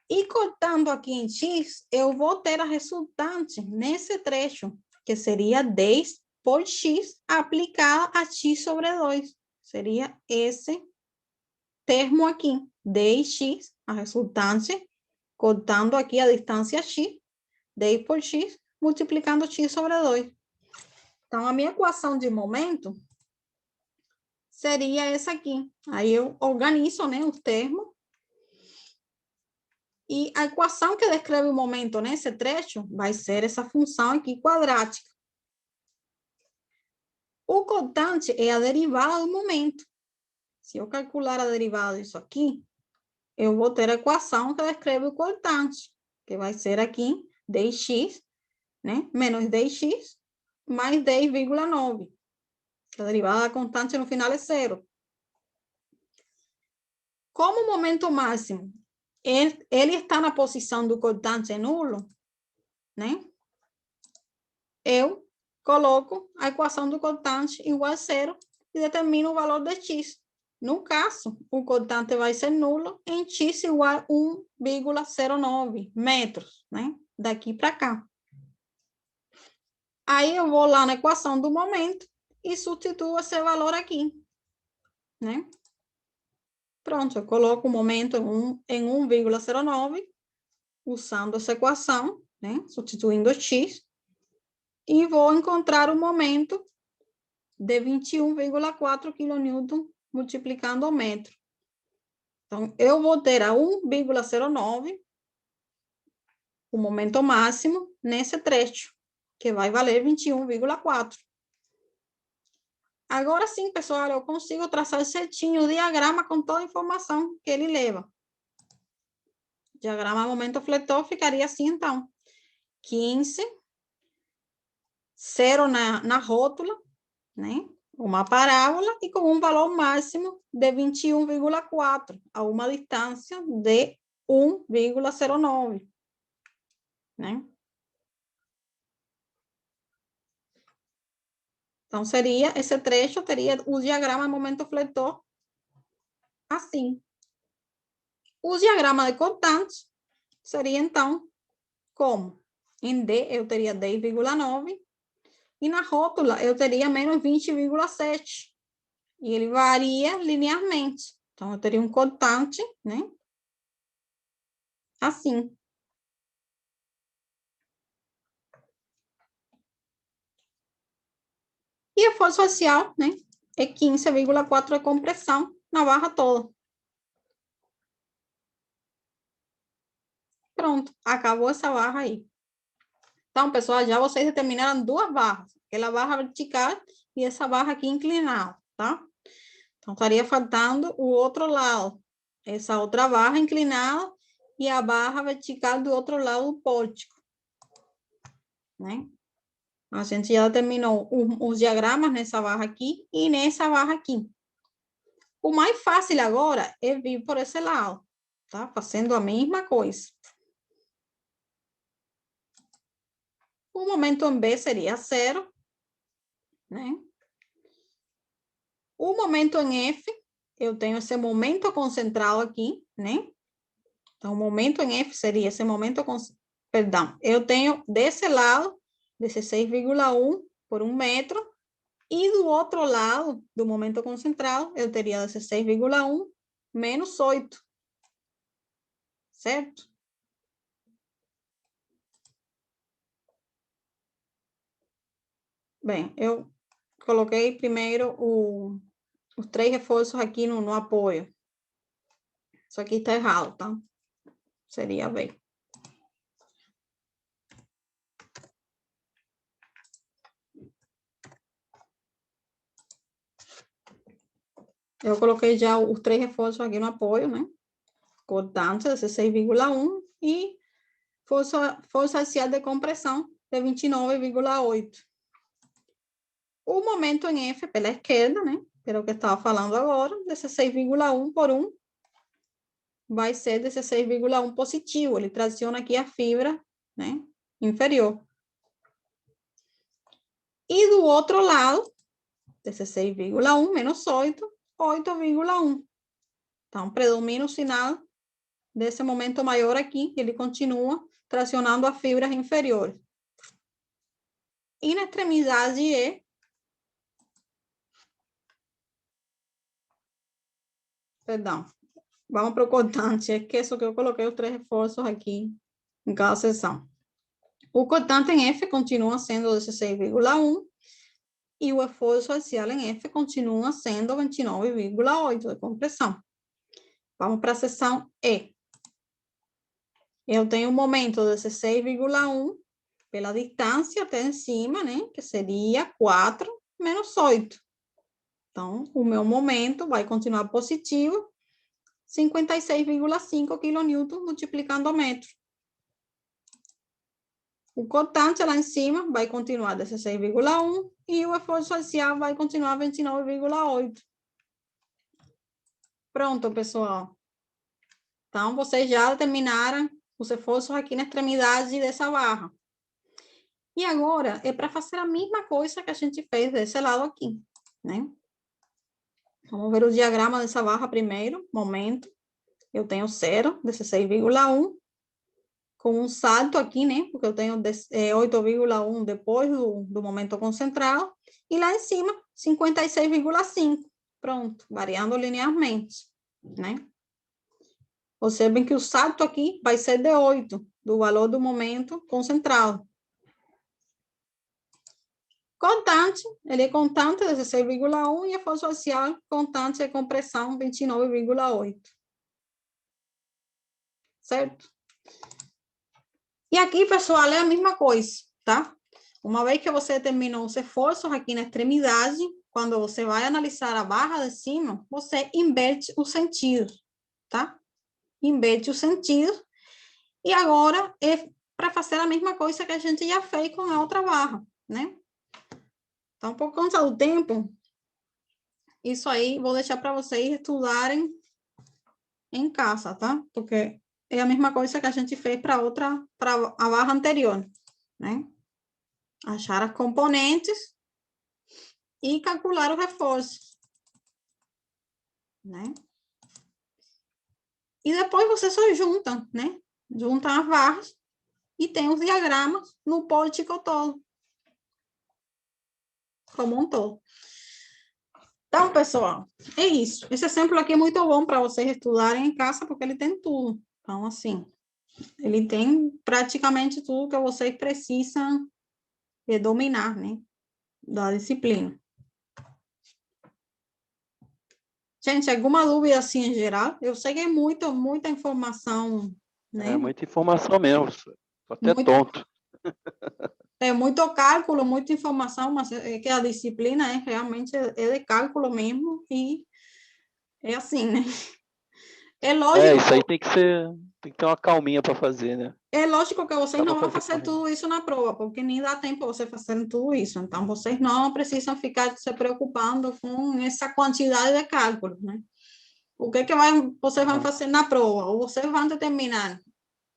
E cortando aqui em x, eu vou ter a resultante nesse trecho, que seria 10 por x aplicada a x sobre 2. Seria esse termo aqui, 10x, a resultante, cortando aqui a distância x, 10 por x, multiplicando x sobre 2. Então, a minha equação de momento seria essa aqui. Aí eu organizo, né, os termos. E a equação que descreve o momento nesse trecho vai ser essa função aqui quadrática. O cortante é a derivada do momento. Se eu calcular a derivada disso aqui, eu vou ter a equação que descreve o cortante, que vai ser aqui 10x, né, menos 10x, mais 10,9. A derivada da constante no final é zero. Como o momento máximo ele está na posição do cortante nulo, né? Eu coloco a equação do cortante igual a zero e determino o valor de x. No caso, o cortante vai ser nulo em x igual a 1,09 metros, né? Daqui para cá. Aí eu vou lá na equação do momento e substituo esse valor aqui, né? Pronto, eu coloco o momento em 1,09, usando essa equação, né? Substituindo x, e vou encontrar o momento de 21,4 kN multiplicando o metro. Então, eu vou ter a 1,09, o momento máximo, nesse trecho, que vai valer 21,4. Agora sim, pessoal, eu consigo traçar certinho o diagrama com toda a informação que ele leva. O diagrama momento fletor ficaria assim, então. 15, 0 na rótula, né? Uma parábola e com um valor máximo de 21,4 a uma distância de 1,09, né? Então, seria, esse trecho teria o diagrama de momento fletor assim. O diagrama de cortante seria, então, como? Em D, eu teria 10,9 e na rótula eu teria menos 20,7. E ele varia linearmente. Então, eu teria um cortante, né? Assim. E a força axial, né? É 15,4 de compressão na barra toda. Pronto, acabou essa barra aí. Então, pessoal, já vocês determinaram duas barras. Aquela barra vertical e essa barra aqui inclinada, tá? Então, estaria faltando o outro lado. Essa outra barra inclinada e a barra vertical do outro lado do pórtico, né? A gente já terminou os diagramas nessa barra aqui e nessa barra aqui. O mais fácil agora é vir por esse lado, tá? Fazendo a mesma coisa. O momento em B seria 0, né? O momento em F, eu tenho esse momento concentrado aqui, né? Então, o momento em F seria esse momento, perdão, eu tenho desse lado, 16,1 por 1 metro, E do outro lado, do momento concentrado, eu teria 16,1 menos 8. Certo? Bem, eu coloquei primeiro os 3 reforços aqui no apoio. Isso aqui está errado, tá? Seria B. Eu coloquei já os 3 reforços aqui no apoio, né? Cortante, 16,1 e força axial de compressão de 29,8. O momento em F pela esquerda, né? Pelo que eu estava falando agora, 16,1 por 1 vai ser 16,1 positivo. Ele traciona aqui a fibra, né? Inferior. E do outro lado, 16,1 menos 8, 8,1. Então, predomina o sinal desse momento maior aqui, que ele continua tracionando as fibras inferiores. E na extremidade E, perdão, vamos para o cortante, esqueço que eu coloquei os 3 reforços aqui em cada seção. O cortante em F continua sendo 16,1 e o esforço axial em F continua sendo 29,8 de compressão. Vamos para a seção E. Eu tenho um momento de 16,1 pela distância até em cima, né? Que seria 4 menos 8. Então, o meu momento vai continuar positivo, 56,5 kN multiplicando o metro. O cortante lá em cima vai continuar 16,1 e o esforço axial vai continuar 29,8. Pronto, pessoal. Então, vocês já determinaram os esforços aqui na extremidade dessa barra. E agora, é para fazer a mesma coisa que a gente fez desse lado aqui, né? Vamos ver o diagrama dessa barra primeiro. Momento. Eu tenho 0, 16,1. Com um salto aqui, né? Porque eu tenho 8,1 depois do momento concentrado. E lá em cima, 56,5. Pronto, variando linearmente, né? Observem que o salto aqui vai ser de 8, do valor do momento concentrado. Contante, ele é contante, 16,1, e a força axial, contante, é compressão, 29,8. Certo? E aqui, pessoal, é a mesma coisa, tá? Uma vez que você terminou os esforços aqui na extremidade, quando você vai analisar a barra de cima, você inverte o sentido, tá? Inverte o sentido. E agora é para fazer a mesma coisa que a gente já fez com a outra barra, né? Então, por conta do tempo, isso aí vou deixar para vocês estudarem em casa, tá? Porque é a mesma coisa que a gente fez para a barra anterior, né? Achar as componentes e calcular o reforço, né? E depois vocês só juntam, né? Juntam as barras e tem os diagramas no pórtico todo. Como um todo. Então, pessoal, é isso. Esse exemplo aqui é muito bom para vocês estudarem em casa, porque ele tem tudo. Então, assim, ele tem praticamente tudo que vocês precisam dominar, né? Da disciplina. Gente, alguma dúvida assim em geral? Eu sei que é muita informação, né? É muita informação mesmo, professor. Tô até tonto. É muito cálculo, muita informação, mas é que a disciplina realmente é de cálculo mesmo e é assim, né? É lógico. Isso aí tem que ter uma calminha para fazer, né? É lógico que vocês não vão fazer correndo. tudo isso na prova, porque nem dá tempo você fazer tudo isso. Então, vocês não precisam ficar se preocupando com essa quantidade de cálculos, né? O que vocês vão fazer na prova? Ou vocês vão determinar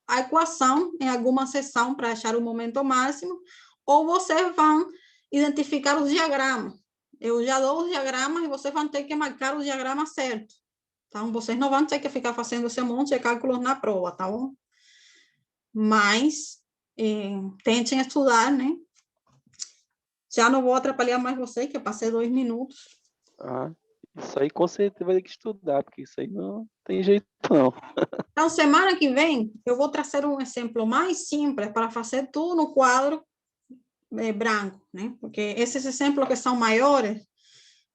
a equação em alguma seção para achar o momento máximo, ou vocês vão identificar os diagramas. Eu já dou os diagramas e vocês vão ter que marcar o diagrama certo. Então, vocês não vão ter que ficar fazendo esse monte de cálculos na prova, tá bom? Mas tentem estudar, né? Já não vou atrapalhar mais você, que eu passei 2 minutos. Ah, isso aí com certeza vai ter que estudar, porque isso aí não tem jeito não. Então, semana que vem, eu vou trazer um exemplo mais simples para fazer tudo no quadro branco, né? Porque esses exemplos que são maiores,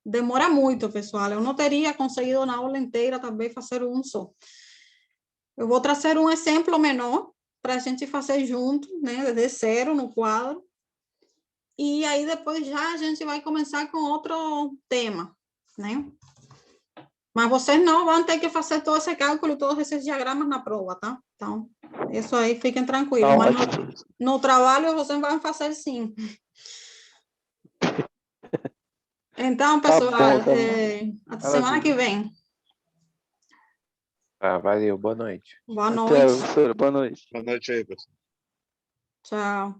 demora muito, pessoal. Eu não teria conseguido na aula inteira também fazer um só. Eu vou trazer um exemplo menor para a gente fazer junto, né? Desde zero no quadro. E aí depois já a gente vai começar com outro tema, né? Mas vocês não vão ter que fazer todo esse cálculo, todos esses diagramas na prova, tá? Então, isso aí fiquem tranquilos. Tá Mas ótimo. no trabalho vocês vão fazer sim. Então, Tá pessoal, bom, tá bom. até semana que vem. Ah, valeu, boa noite. Boa Até, noite. professora. Boa noite. Boa noite aí, pessoal. Tchau.